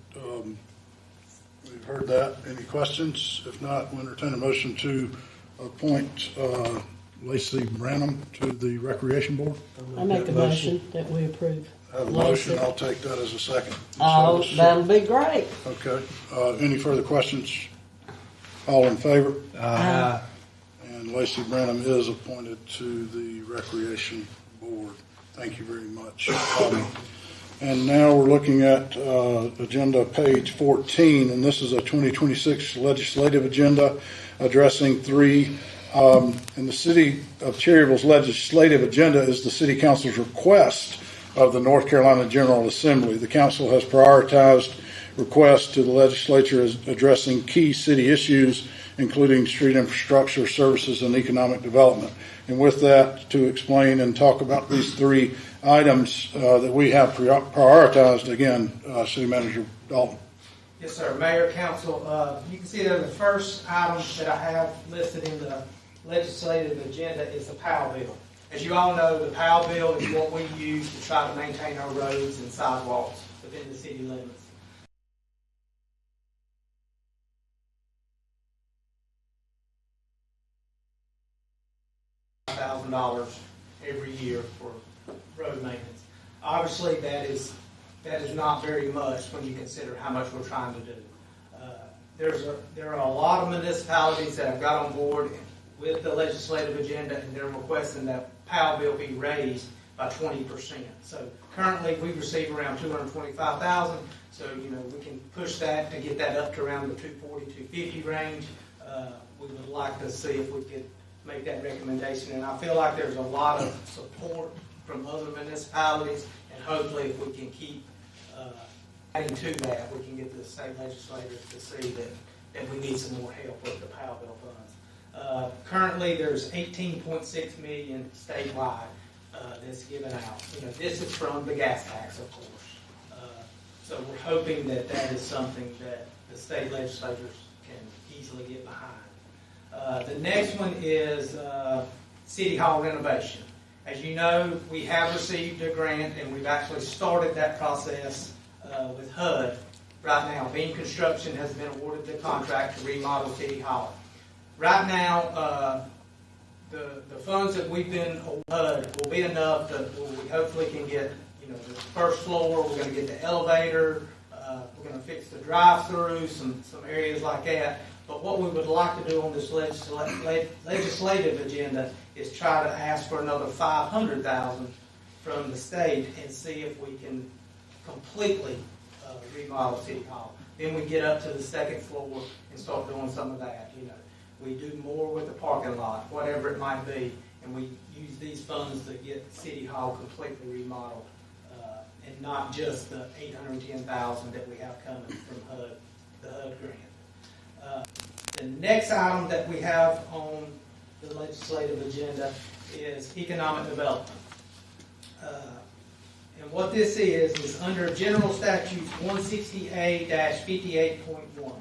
We've heard that. Any questions? If not, we'll entertain a motion to appoint Lacey Branham to the Recreation Board. I make a motion that we approve. I have a motion. I'll take that as a second. Oh, that'll be great. Okay. Any further questions? All in favor? Aye. And Lacey Branham is appointed to the Recreation Board. Thank you very much. And now we're looking at agenda page 14, and this is a 2026 legislative agenda addressing three. In the City of Cherryville's legislative agenda is the City Council's request of the North Carolina General Assembly. The Council has prioritized requests to the legislature as addressing key city issues, including street infrastructure, services, and economic development. And with that, to explain and talk about these three items that we have prioritized, again, City Manager Dalton. Yes, sir. Mayor, council, you can see there the first item that I have listed in the legislative agenda is the POW bill. As you all know, the POW bill is what we use to try to maintain our roads and sidewalks within the city limits. $1,000 every year for road maintenance. Obviously, that is not very much when you consider how much we're trying to do. There are a lot of municipalities that have got on board with the legislative agenda, and they're requesting that POW bill be raised by 20%. So currently, we receive around $225,000. So we can push that to get that up to around the $240, $250 range. We would like to see if we could make that recommendation, and I feel like there's a lot of support from other municipalities, and hopefully if we can keep adding to that, we can get the state legislators to see that we need some more help with the POW bill funds. Currently there's $18.6 million statewide that's given out. This is from the gas tax, of course. So we're hoping that is something that the state legislators can easily get behind. The next one is City Hall renovation. As you know, we have received a grant, and we've actually started that process with HUD. Right now, Beam Construction has been awarded the contract to remodel City Hall. Right now, the funds that we've been awarded will be enough that we hopefully can get the first floor. We're going to get the elevator. We're going to fix the drive-through, some areas like that. But what we would like to do on this legislative agenda is try to ask for another $500,000 from the state and see if we can completely remodel City Hall. Then we get up to the second floor and start doing some of that. We do more with the parking lot, whatever it might be, and we use these funds to get City Hall completely remodeled, and not just the $810,000 that we have coming from HUD, the HUD grant. The next item that we have on the legislative agenda is economic development. And what this is under General Statute 160A-58.1.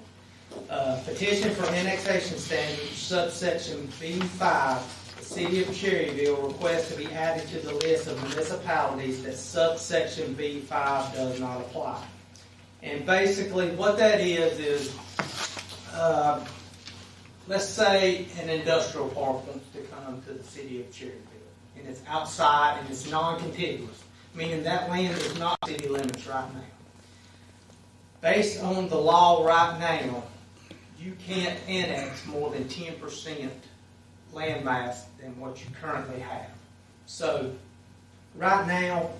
Petition for annexation standards, subsection B5, the City of Cherryville requests to be added to the list of municipalities that subsection B5 does not apply. And basically what that is let's say an industrial park wants to come to the City of Cherryville, and it's outside and it's non-contiguous, meaning that land is not city limits right now. based on the law right now, you can't annex more than 10% landmass than what you currently have. So right now,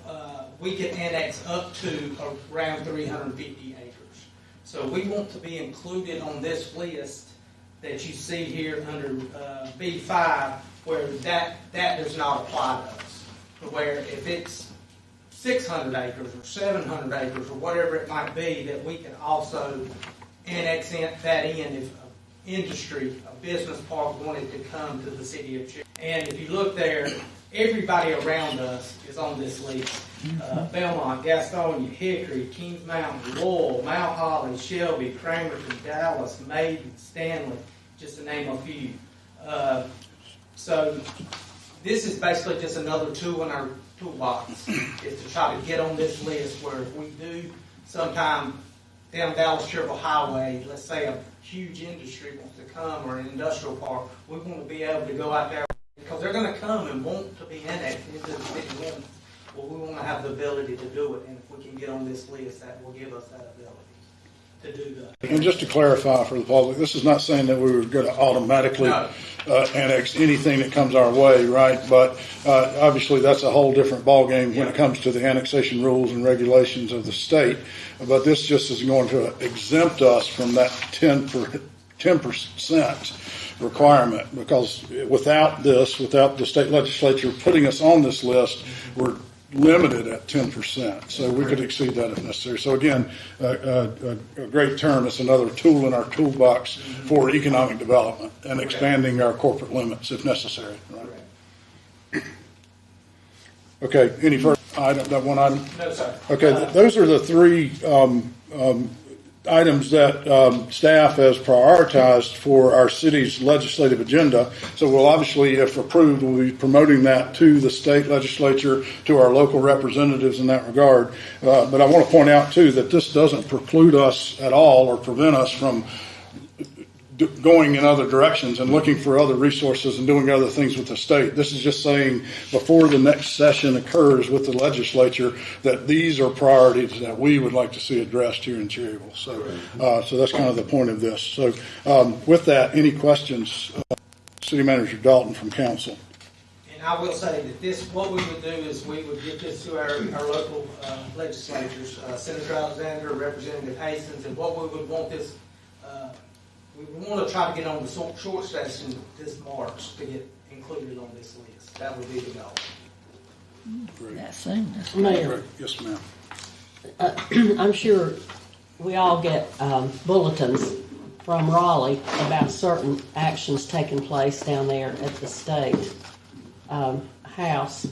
we can annex up to around 350 acres. So we want to be included on this list that you see here under B5, where that does not apply to us. Where if it's 600 acres or 700 acres or whatever it might be, that we can also annex that in if an industry, a business park wanted to come to the city of Cherryville. And if you look there, everybody around us is on this list. Belmont, Gastonia, Hickory, Kings Mountain, Lowell, Mount Holly, Shelby, Cramerton, Dallas, Maiden, Stanley, just to name a few. So this is basically just another tool in our toolbox, is to try to get on this list where if we do sometime down Dallas-Cherryville Highway, let's say a huge industry wants to come or an industrial park, we want to be able to go out there because they're going to come and want to be annexed into the city limits. Well, we want to have the ability to do it, and if we can get on this list, that will give us that ability to do that. And just to clarify for the public, this is not saying that we were going to automatically annex anything that comes our way, right? But obviously that's a whole different ballgame when it comes to the annexation rules and regulations of the state. But this just is going to exempt us from that 10% requirement, because without the state legislature putting us on this list, we're limited at 10%. So we could exceed that if necessary. So again, a great term. It's another tool in our toolbox for economic development and expanding our corporate limits if necessary. Right? Okay. Any further item? That one item? No, sir. Okay. Those are the three items that staff has prioritized for our city's legislative agenda. So we'll obviously, if approved, we'll be promoting that to the state legislature, to our local representatives in that regard. But I want to point out, too, that this doesn't preclude us at all or prevent us from going in other directions and looking for other resources and doing other things with the state. This is just saying before the next session occurs with the legislature that these are priorities that we would like to see addressed here in Cherryville. So that's kind of the point of this. So with that, any questions? City Manager Dalton from Council. And I will say that what we would do is we would get this to our local legislatures, Senator Alexander, Representative Hastings, and what we would want this we want to try to get on the short session this March to get included on this list. That would be the goal. That's Mayor. Yes, ma'am. I'm sure we all get bulletins from Raleigh about certain actions taking place down there at the state house.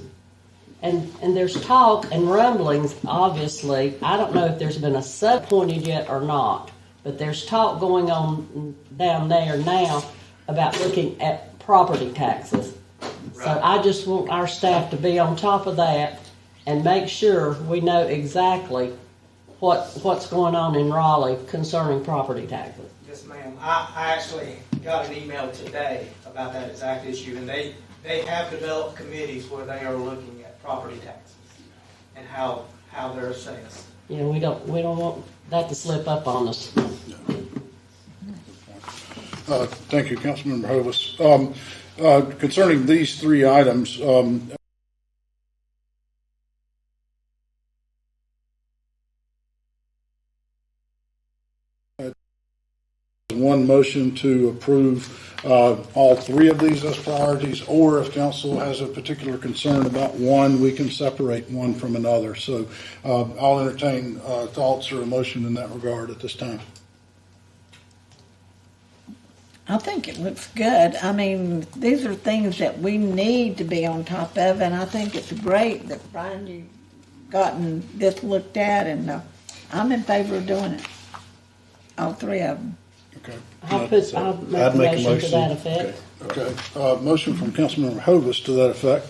And there's talk and rumblings, obviously. I don't know if there's been a sub-appointed yet or not. But there's talk going on down there now about looking at property taxes. Right. So I just want our staff to be on top of that and make sure we know exactly what's going on in Raleigh concerning property taxes. Yes, ma'am. I actually got an email today about that exact issue, and they have developed committees where they are looking at property taxes and how they're assessed. Yeah, we don't want that to slip up on us. Thank you, Councilmember Hovis. Concerning these three items, one motion to approve all three of these as priorities, or if council has a particular concern about one, we can separate one from another. So I'll entertain thoughts or a motion in that regard at this time. I think it looks good. I mean, these are things that we need to be on top of, and I think it's great that, Brian, you've gotten this looked at, and I'm in favor of doing it. All three of them. Okay. I'll make a motion to that effect. Okay. Motion from Councilmember Hovis to that effect.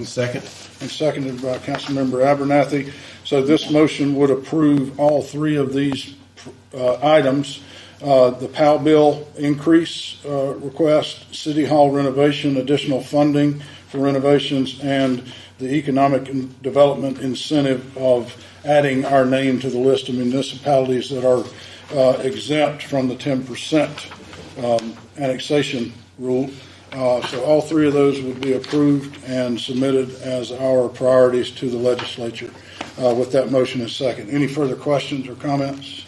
Second. And seconded by Councilmember Abernathy. So this motion would approve all three of these items. The POW bill increase request, City Hall renovation, additional funding for renovations, and the economic development incentive of adding our name to the list of municipalities that are exempt from the 10% annexation rule. So all three of those would be approved and submitted as our priorities to the legislature. With that motion is second. Any further questions or comments?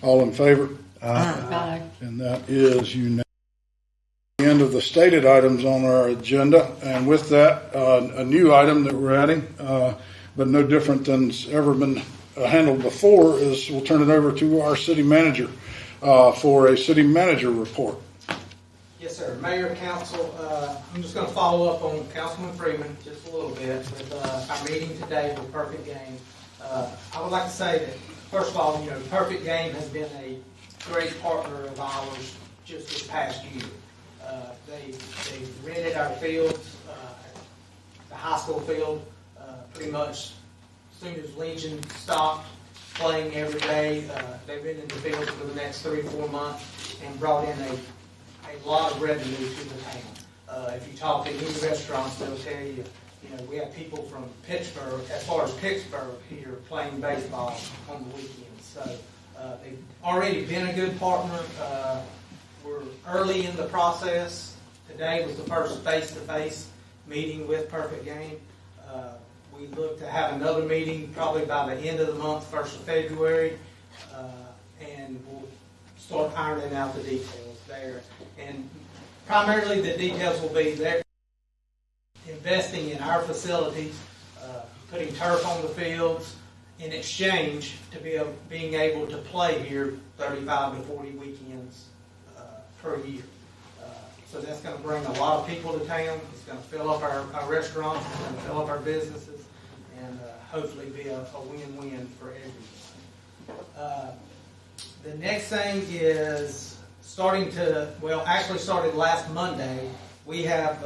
All in favor? Aye. And that is unanimous. The end of the stated items on our agenda, and with that, a new item that we're adding, but no different than's ever been handled before, is we'll turn it over to our city manager for a city manager report. Yes, sir. Mayor, council, I'm just going to follow up on Councilman Freeman just a little bit with our meeting today with Perfect Game. I would like to say that, first of all, Perfect Game has been a great partner of ours just this past year. They rented our fields, the high school field, pretty much as soon as Legion stopped playing every day. They rented the field for the next 3 or 4 months and brought in a lot of revenue to the town. If you talk to any restaurants, they'll tell you, we have people from Pittsburgh, as far as Pittsburgh here, playing baseball on the weekends. So they've already been a good partner. We're early in the process. Today was the first face-to-face meeting with Perfect Game. We look to have another meeting probably by the end of the month, 1st of February, and we'll start ironing out the details there. And primarily the details will be there investing in our facilities, putting turf on the fields in exchange to being able to play here 35 to 40 weekends per year. So that's going to bring a lot of people to town. It's going to fill up our restaurants. It's going to fill up our businesses, and hopefully be a win-win for everyone. The next thing is actually started last Monday. We have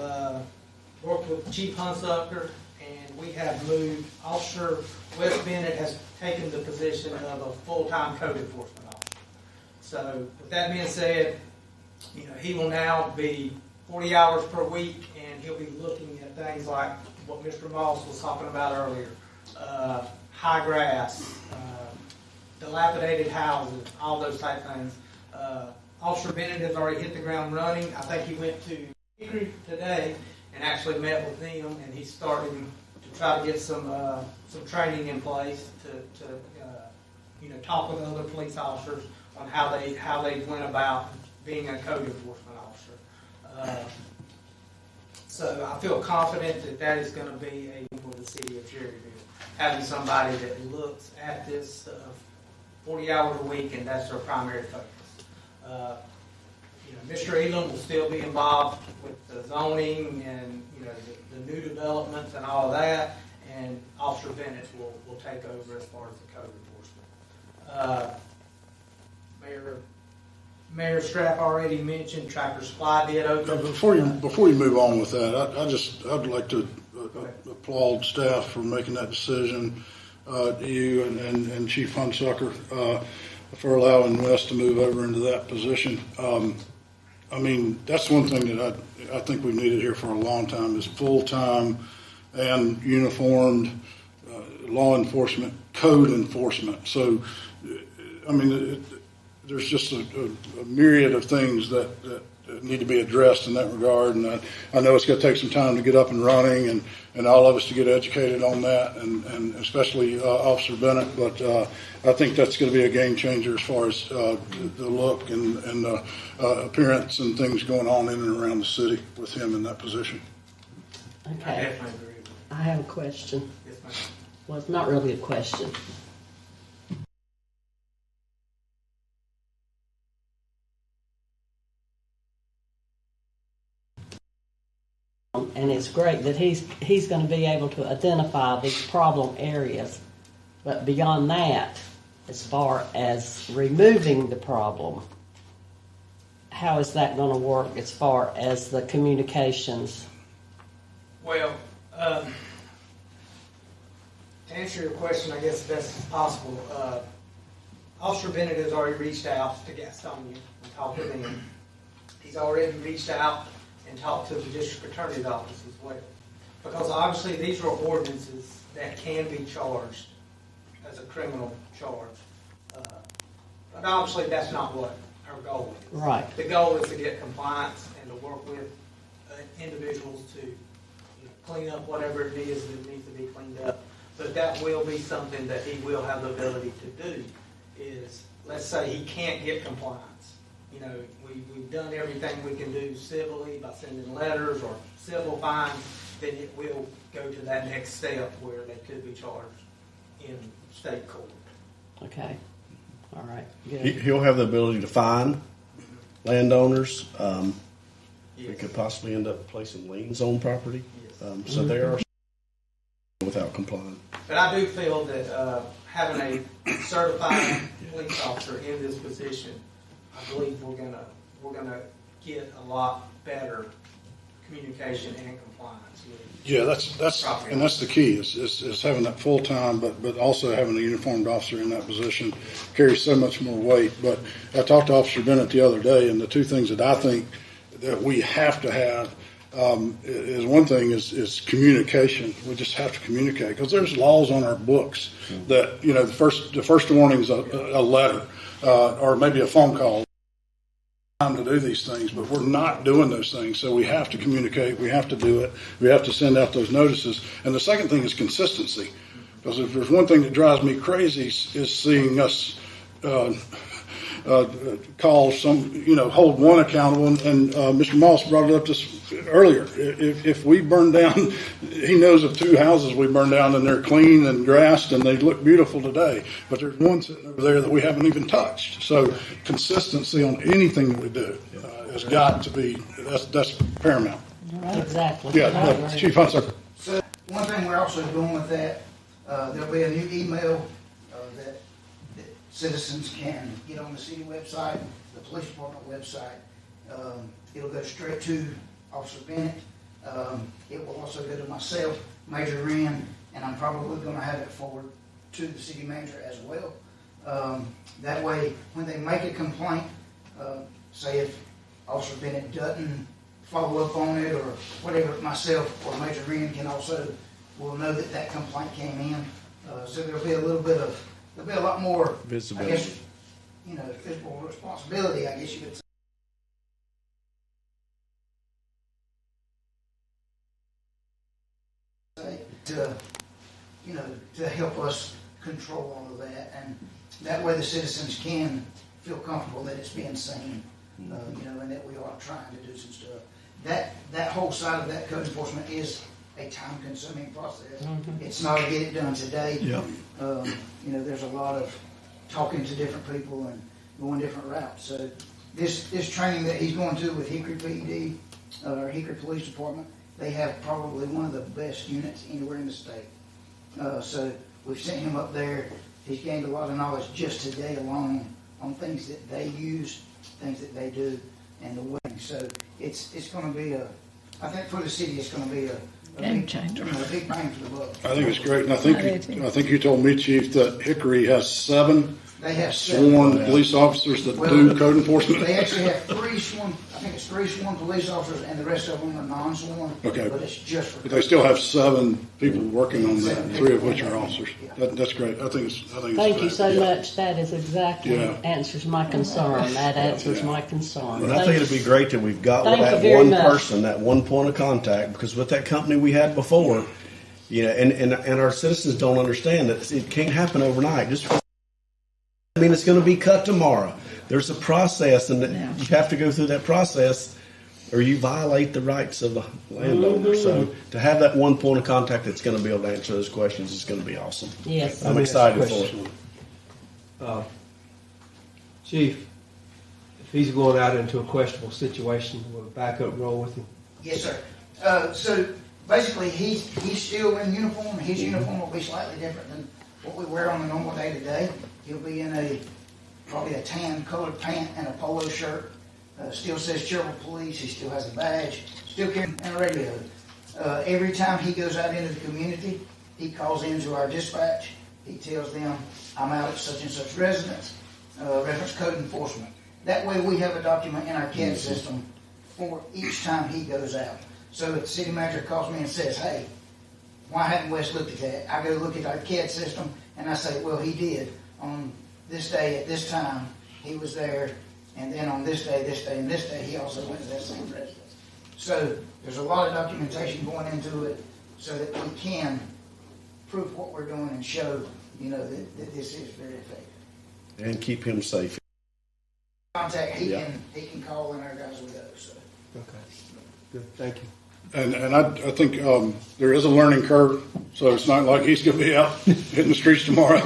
worked with Chief Hunsucker, and we have moved Officer Wes Bennett has taken the position of a full-time code enforcement officer. So with that being said, he will now be 40 hours per week, and he'll be looking at things like what Mr. Moss was talking about earlier, high grass, dilapidated houses, all those type things. Officer Bennett has already hit the ground running. I think he went to Hickory today and actually met with them, and he's starting to try to get some training in place to talk with other police officers on how they went about being a code enforcement officer. So I feel confident that is going to be for the city of Cherryville, having somebody that looks at this stuff 40 hours a week, and that's their primary focus. Mr. Elam will still be involved with the zoning and the new developments and all of that, and Officer Bennett will take over as far as the code enforcement. Mayor Strapp already mentioned Tractor Supply did open. Before you move on with that, I'd like to applaud staff for making that decision. You and Chief Hunsucker for allowing Wes to move over into that position. That's one thing that I think we've needed here for a long time is full-time and uniformed law enforcement, code enforcement. So, there's just a myriad of things that need to be addressed in that regard, and I know it's going to take some time to get up and running, and all of us to get educated on that, and especially Officer Bennett. But I think that's going to be a game changer as far as the look and the appearance and things going on in and around the city with him in that position. Okay. I definitely agree. I have a question. Yes, ma'am. Well, it's not really a question. And it's great that he's going to be able to identify these problem areas. But beyond that, as far as removing the problem, how is that going to work as far as the communications? Well, to answer your question, I guess the best as possible, Officer Bennett has already reached out to Gastonia and talked to them. He's already reached out and talked to the district attorney's office as well. Because obviously these are ordinances that can be charged as a criminal charge. But obviously that's not what our goal is. Right. The goal is to get compliance and to work with individuals to clean up whatever it is that needs to be cleaned up. But that will be something that he will have the ability to do is, let's say he can't get compliance. You know, we've done everything we can do civilly by sending letters or civil fines, then it will go to that next step where they could be charged in state court. Okay. All right. Good. He'll have the ability to fine landowners. We could possibly end up placing liens on property. So there are without complying. But I do feel that having a certified police officer in this position, I believe we're gonna get a lot better communication and compliance with. Yeah, that's the key is having that full time, but also having a uniformed officer in that position carries so much more weight. But I talked to Officer Bennett the other day, and the two things that I think that we have to have is one thing is communication. We just have to communicate because there's laws on our books that the first warning is a letter or maybe a phone call. Time to do these things, but we're not doing those things, so we have to communicate. We have to do it. We have to send out those notices. And the second thing is consistency, because if there's one thing that drives me crazy is seeing us call hold one accountable. And Mr. Moss brought it up just earlier. If we burn down, he knows of 2 houses we burned down and they're clean and grassed and they look beautiful today. But there's one sitting over there that we haven't even touched. So consistency on anything that we do has got to be, that's paramount. Exactly. Yeah, Chief Hunter. So one thing we're also doing with that, there'll be a new email that citizens can get on the city website, the police department website. It'll go straight to Officer Bennett. It will also go to myself, Major Wren, and I'm probably going to have it forward to the city manager as well. That way, when they make a complaint, say if Officer Bennett doesn't follow up on it or whatever, myself or Major Wren will know that complaint came in. So there'll be a lot more visibility. I guess, physical responsibility, I guess you could say. To help us control all of that, and that way the citizens can feel comfortable that it's being seen, and that we are trying to do some stuff. That whole side of that code enforcement is a time-consuming process. Mm-hmm. It's not a get it done today. Yeah. There's a lot of talking to different people and going different routes. So this training that he's going to with Hickory PD or Hickory Police Department, they have probably one of the best units anywhere in the state. So we've sent him up there. He's gained a lot of knowledge just today alone on things that they use, things that they do, and the way. So it's going to be I think for the city, it's going to be a big changer, a big bang for the buck. I think it's great, and I think you told me, Chief, that Hickory has 7 sworn police officers that do code enforcement. They actually have 3 sworn. I think it's 3 sworn police officers, and the rest of them are non-sworn. Okay, but it's just for. But they still have 7 people working on that, 3 of which are officers. That's great. I think it's. Thank you so much. That is exactly answers my concern. That answers my concern. And I think it'd be great that we've got that one person, that one point of contact, because with that company we had before, and our citizens don't understand that it can't happen overnight. It's going to be cut tomorrow. There's a process, and you have to go through that process, or you violate the rights of the landowner. Mm-hmm. So to have that one point of contact that's going to be able to answer those questions is going to be awesome. Yes, I'm excited for it. Chief, if he's going out into a questionable situation, will a backup roll with him? Yes, sir. So basically, he's still in uniform. His uniform will be slightly different than what we wear on a normal day to day. He'll be in probably a tan colored pant and a polo shirt. Still says Cherryville Police. He still has a badge. Still carrying a radio. Every time he goes out into the community, he calls into our dispatch. He tells them, I'm out at such and such residence. Reference code enforcement. That way we have a document in our CAD system for each time he goes out. So if the city manager calls me and says, hey, why hadn't Wes looked at that? I go look at our CAD system, and I say, well, he did. On this day at this time, he was there, and then on this day, and this day, he also went to that same residence. So there's a lot of documentation going into it so that we can prove what we're doing and show, that this is very effective. And keep him safe. Contact, he can call, and our guys will go. So. Okay. Good. Thank you. And I think there is a learning curve, so it's not like he's going to be out hitting the streets tomorrow,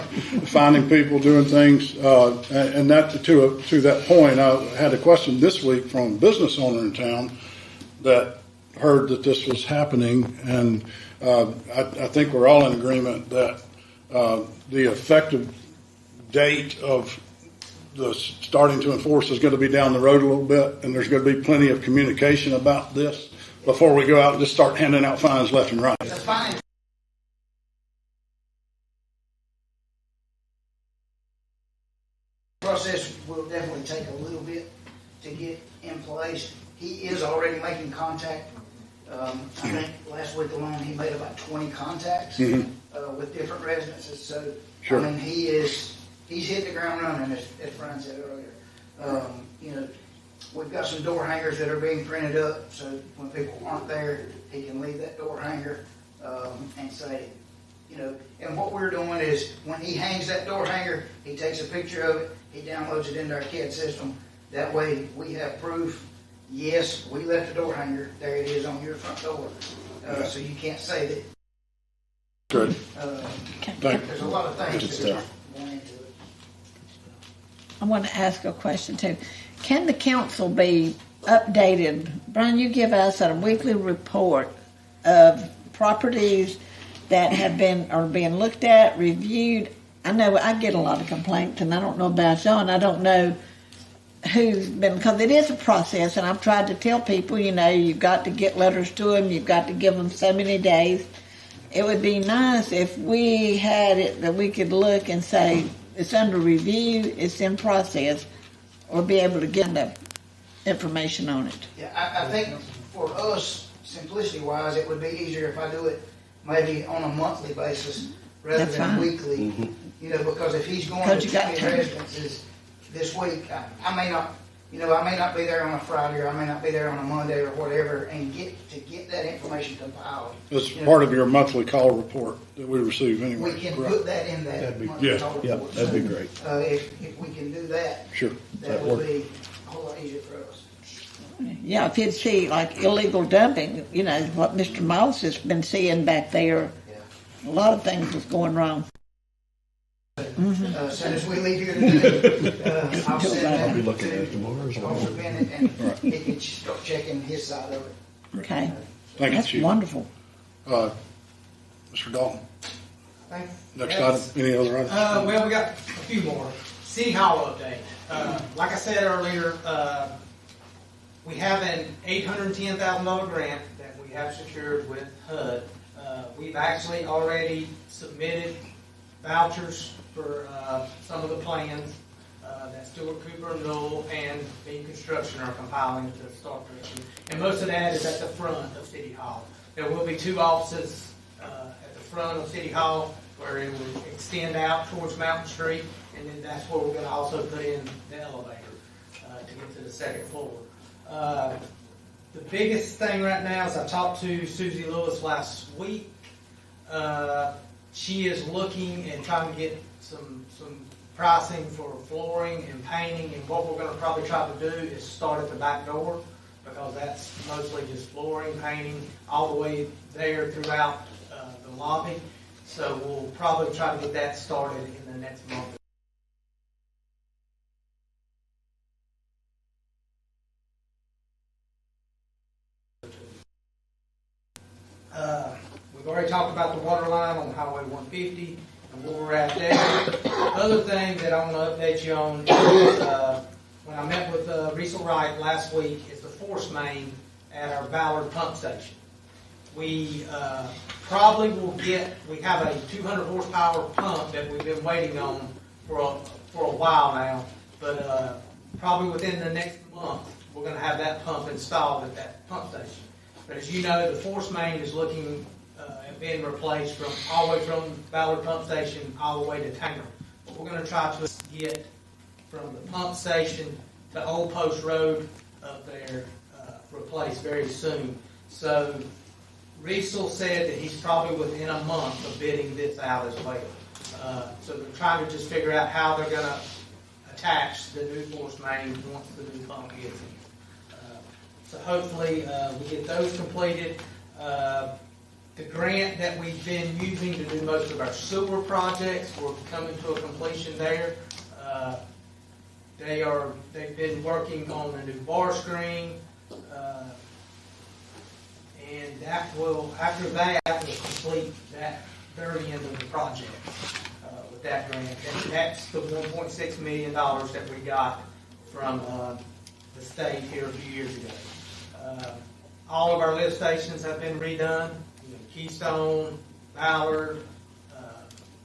finding people, doing things. And that to that point, I had a question this week from a business owner in town that heard that this was happening, and I think we're all in agreement that the effective date of the starting to enforce is going to be down the road a little bit, and there's going to be plenty of communication about this before we go out and just start handing out fines left and right. That's fine. Process will definitely take a little bit to get in place. He is already making contact. I think last week alone he made about 20 contacts with different residences. So sure. I mean he's hit the ground running, as Brian said earlier. We've got some door hangers that are being printed up, so when people aren't there, he can leave that door hanger and say, and what we're doing is when he hangs that door hanger, he takes a picture of it, he downloads it into our CAD system. That way we have proof, yes, we left the door hanger, there it is on your front door. So you can't say that. Good. There's a lot of things that are going into it. I want to ask a question too. Can the council be updated? Brian, you give us a weekly report of properties that are being looked at, reviewed. I know I get a lot of complaints, and I don't know about y'all, and I don't know who's been, because it is a process, and I've tried to tell people, you've got to get letters to them, you've got to give them so many days. It would be nice if we had it that we could look and say, it's under review, it's in process, or be able to get the information on it. Yeah, I think for us, simplicity-wise, it would be easier if I do it maybe on a monthly basis rather That's than fine. Weekly. Because if he's going to 20 residences this week, I may not be there on a Friday, or I may not be there on a Monday or whatever, and get that information compiled. It's part of your monthly call report that we receive anyway. We can correct? put that in that monthly call report. That'd be great. If we can do that, sure, that would be a whole lot easier for us. Yeah, if you'd see like illegal dumping, what Mr. Moss has been seeing back there, a lot of things is going wrong. As soon as we leave here today, I'll send that I'll be looking at it tomorrow as well. Officer Bennett, and he can start checking his side of it. Okay. Thank you, That's Chief. wonderful. Mr. Dalton. Thanks. Next Yes. item. Any other items? Well, we got a few more. City Hall update. Like I said earlier, we have an $810,000 grant that we have secured with HUD. We've actually already submitted vouchers for some of the plans that Stuart Cooper and Knoll and Beam Construction are compiling to start production. And most of that is at the front of City Hall. There will be 2 offices at the front of City Hall where it will extend out towards Mountain Street, and then that's where we're going to also put in the elevator to get to the second floor. The biggest thing right now is I talked to Susie Lewis last week. She is looking and trying to get some pricing for flooring and painting, and what we're going to probably try to do is start at the back door, because that's mostly just flooring, painting, all the way there throughout the lobby. So we'll probably try to get that started in the next month. We've already talked about the water line on Highway 150 and where we're at there. Other thing that I want to update you on is when I met with Riesel Wright last week is the force main at our Ballard pump station. We probably will we have a 200 horsepower pump that we've been waiting on for a while now, but probably within the next month we're going to have that pump installed at that pump station. But as you know, the force main is looking being replaced from all the way from Ballard Pump Station all the way to Tanger. But we're going to try to get from the pump station to Old Post Road up there replaced very soon. So Riesel said that he's probably within a month of bidding this out as well. So they're trying to just figure out how they're going to attach the new force main once the new pump gets in. So hopefully we get those completed. The grant that we've been using to do most of our sewer projects, we're coming to a completion there. They've been working on a new bar screen, and that will, after that, will complete that very end of the project with that grant. And that's the $1.6 million that we got from the state here a few years ago. All of our lift stations have been redone. Keystone, Ballard,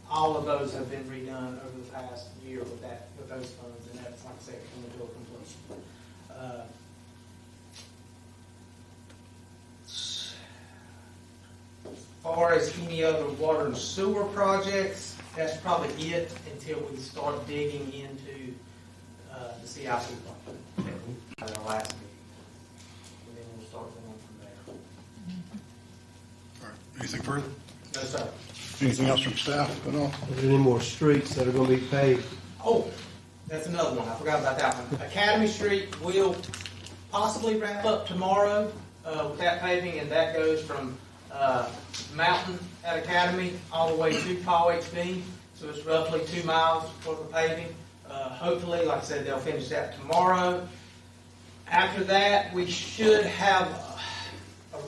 all of those have been redone over the past year with those funds, and that's, like I said, coming to a completion. As far as any other water and sewer projects, that's probably it until we start digging into the CIP plan at our last meeting. And then we'll start going from there. Anything further? No, sir. Anything else from staff at all? Are there any more streets that are going to be paved? Oh, that's another one. I forgot about that one. Academy Street will possibly wrap up tomorrow with that paving, and that goes from Mountain at Academy all the way to Paul HB. So it's roughly 2 miles worth of paving. Hopefully, like I said, they'll finish that tomorrow. After that, we should have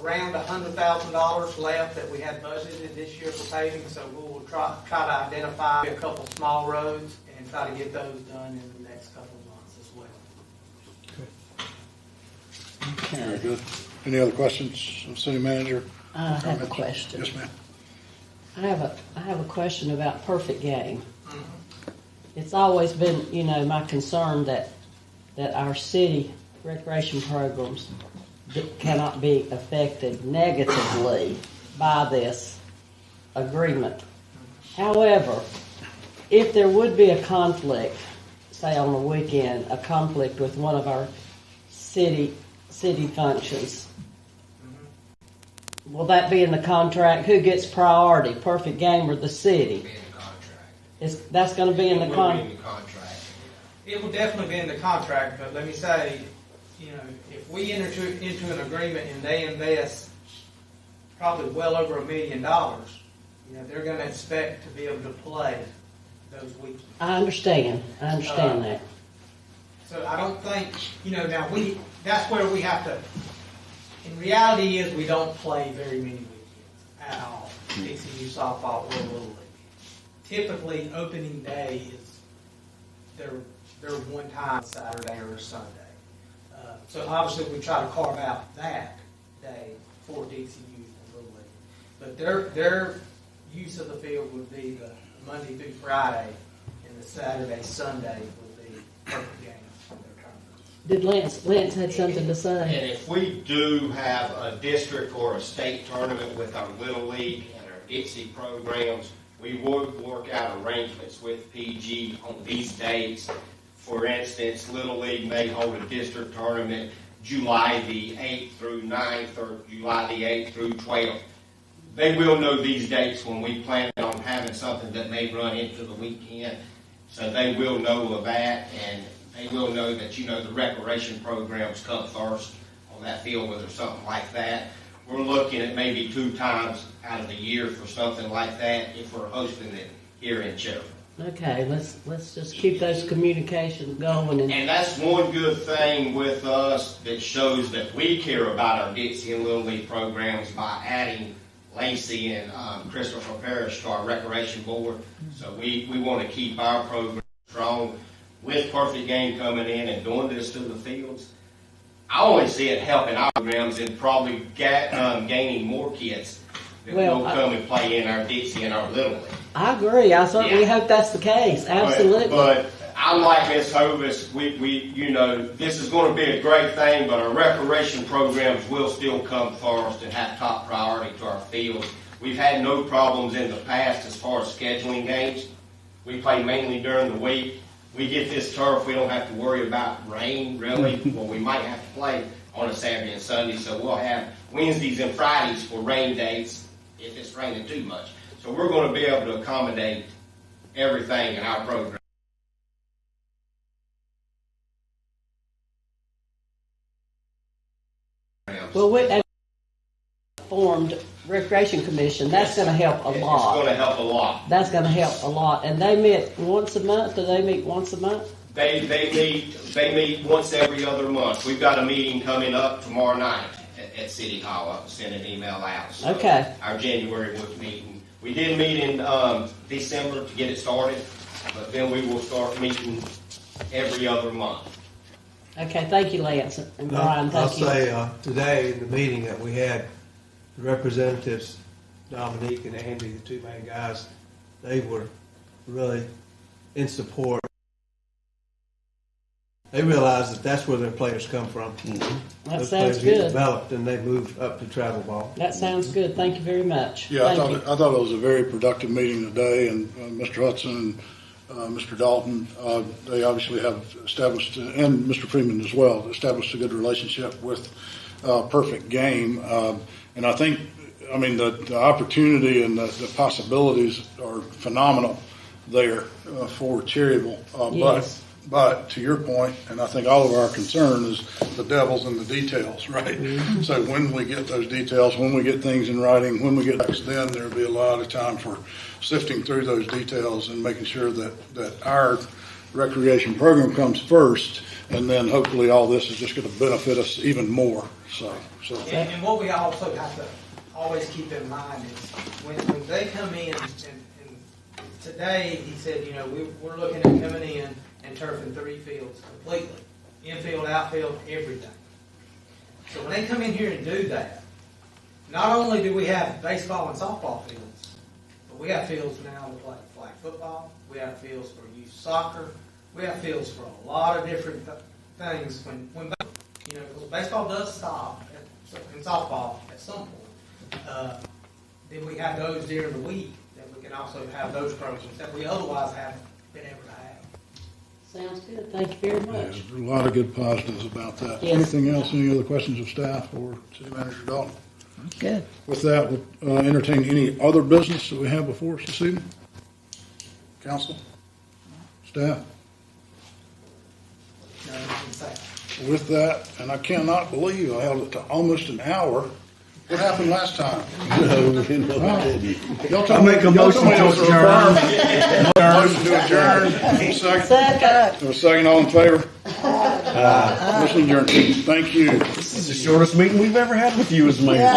around $100,000 left that we had budgeted this year for paving, so we will try to identify a couple small roads and try to get those done in the next couple of months as well. Very good. Any other questions of City Manager? I have a question. Yes, ma'am. I have a question about Perfect Game. It's always been, my concern that our city recreation programs cannot be affected negatively by this agreement. However, if there would be a conflict, say on the weekend, a conflict with one of our city functions, will that be in the contract? Who gets priority, Perfect Game or the city? That's going to be in the contract. It will definitely be in the contract, but let me say, if we enter into an agreement and they invest probably well over $1 million, they're going to expect to be able to play those weekends. I understand that. So I don't think, now that's where we have to, in reality is we don't play very many weekends at all. TCU softball or Little League. Typically, opening day is their one time Saturday or Sunday. So obviously we try to carve out that day for TCU and Little League. But their use of the field would be the Monday through Friday, and the Saturday, Sunday would be Perfect Game on their tournaments. Did Lance had something to say? And if we do have a district or a state tournament with our Little League and our Dixie programs, we would work out arrangements with PG on these dates. For instance, Little League may hold a district tournament July the 8th through 9th or July the 8th through 12th. They will know these dates when we plan on having something that may run into the weekend. So they will know of that, and they will know that, the recreation programs come first on that field or something like that. We're looking at maybe 2 times out of the year for something like that if we're hosting it here in Cherryville. Okay, let's just keep those communications going. And that's one good thing with us that shows that we care about our Dixie and Little League programs by adding Lacey and Christopher Parrish to our recreation board. So we want to keep our program strong. With Perfect Game coming in and doing this to the fields, I only see it helping our programs and probably gaining more kids that will come and play in our Dixie and our Little League. I agree. I certainly hope that's the case. Absolutely. But I I'm like Ms. Hovis, this is going to be a great thing, but our recreation programs will still come first and have top priority to our fields. We've had no problems in the past as far as scheduling games. We play mainly during the week. We get this turf, we don't have to worry about rain, really. Well, we might have to play on a Saturday and Sunday, so we'll have Wednesdays and Fridays for rain dates if it's raining too much. So we're going to be able to accommodate everything in our program. Well, with that formed recreation commission, that's going to help a lot. It's going to help a lot. That's going to help a lot. And they meet once a month. Do they meet once a month? They meet once every other month. We've got a meeting coming up tomorrow night at City Hall. I'll send an email out. So okay. Our January meeting. We did meet in December to get it started, but then we will start meeting every other month. Okay, thank you, Lance and Brian. Thank you. I'll say today in the meeting that we had, the representatives, Dominique and Andy, the two main guys, they were really in support. They realized that that's where their players come from. Mm-hmm. That Those sounds players get good. developed and they move up to travel ball. That sounds good. Thank you very much. Yeah, I thought it was a very productive meeting today, and Mr. Hudson and Mr. Dalton, they obviously have established, and Mr. Freeman as well, established a good relationship with Perfect Game. And I think, the opportunity and the possibilities are phenomenal there for Cherryville. Yes. But to your point, and I think all of our concern is the devil's in the details, right? Mm-hmm. So when we get those details, when we get things in writing, when we get then there'll be a lot of time for sifting through those details and making sure that our recreation program comes first, and then hopefully all this is just going to benefit us even more. And what we also have to always keep in mind is when they come in, and today he said, we're looking at coming in and turfing 3 fields completely. Infield, outfield, everything. So when they come in here and do that, not only do we have baseball and softball fields, but we have fields now to play flag football, we have fields for youth soccer, we have fields for a lot of different things. When because baseball does stop in softball at some point, then we have those during the week that we can also have those programs that we otherwise haven't been able to have. Sounds good. Thank you very much. There's a lot of good positives about that. Yes. Anything else? Any other questions of staff or City Manager Dalton? Good. With that, we'll entertain any other business that we have before us this evening. Council? Staff? With that, and I cannot believe I held it to almost an hour. What happened last time? I'll make a motion to adjourn. Motion to adjourn. Second. A second, all in favor? Motion adjourned. Thank you. This is the shortest meeting we've ever had with you as mayor.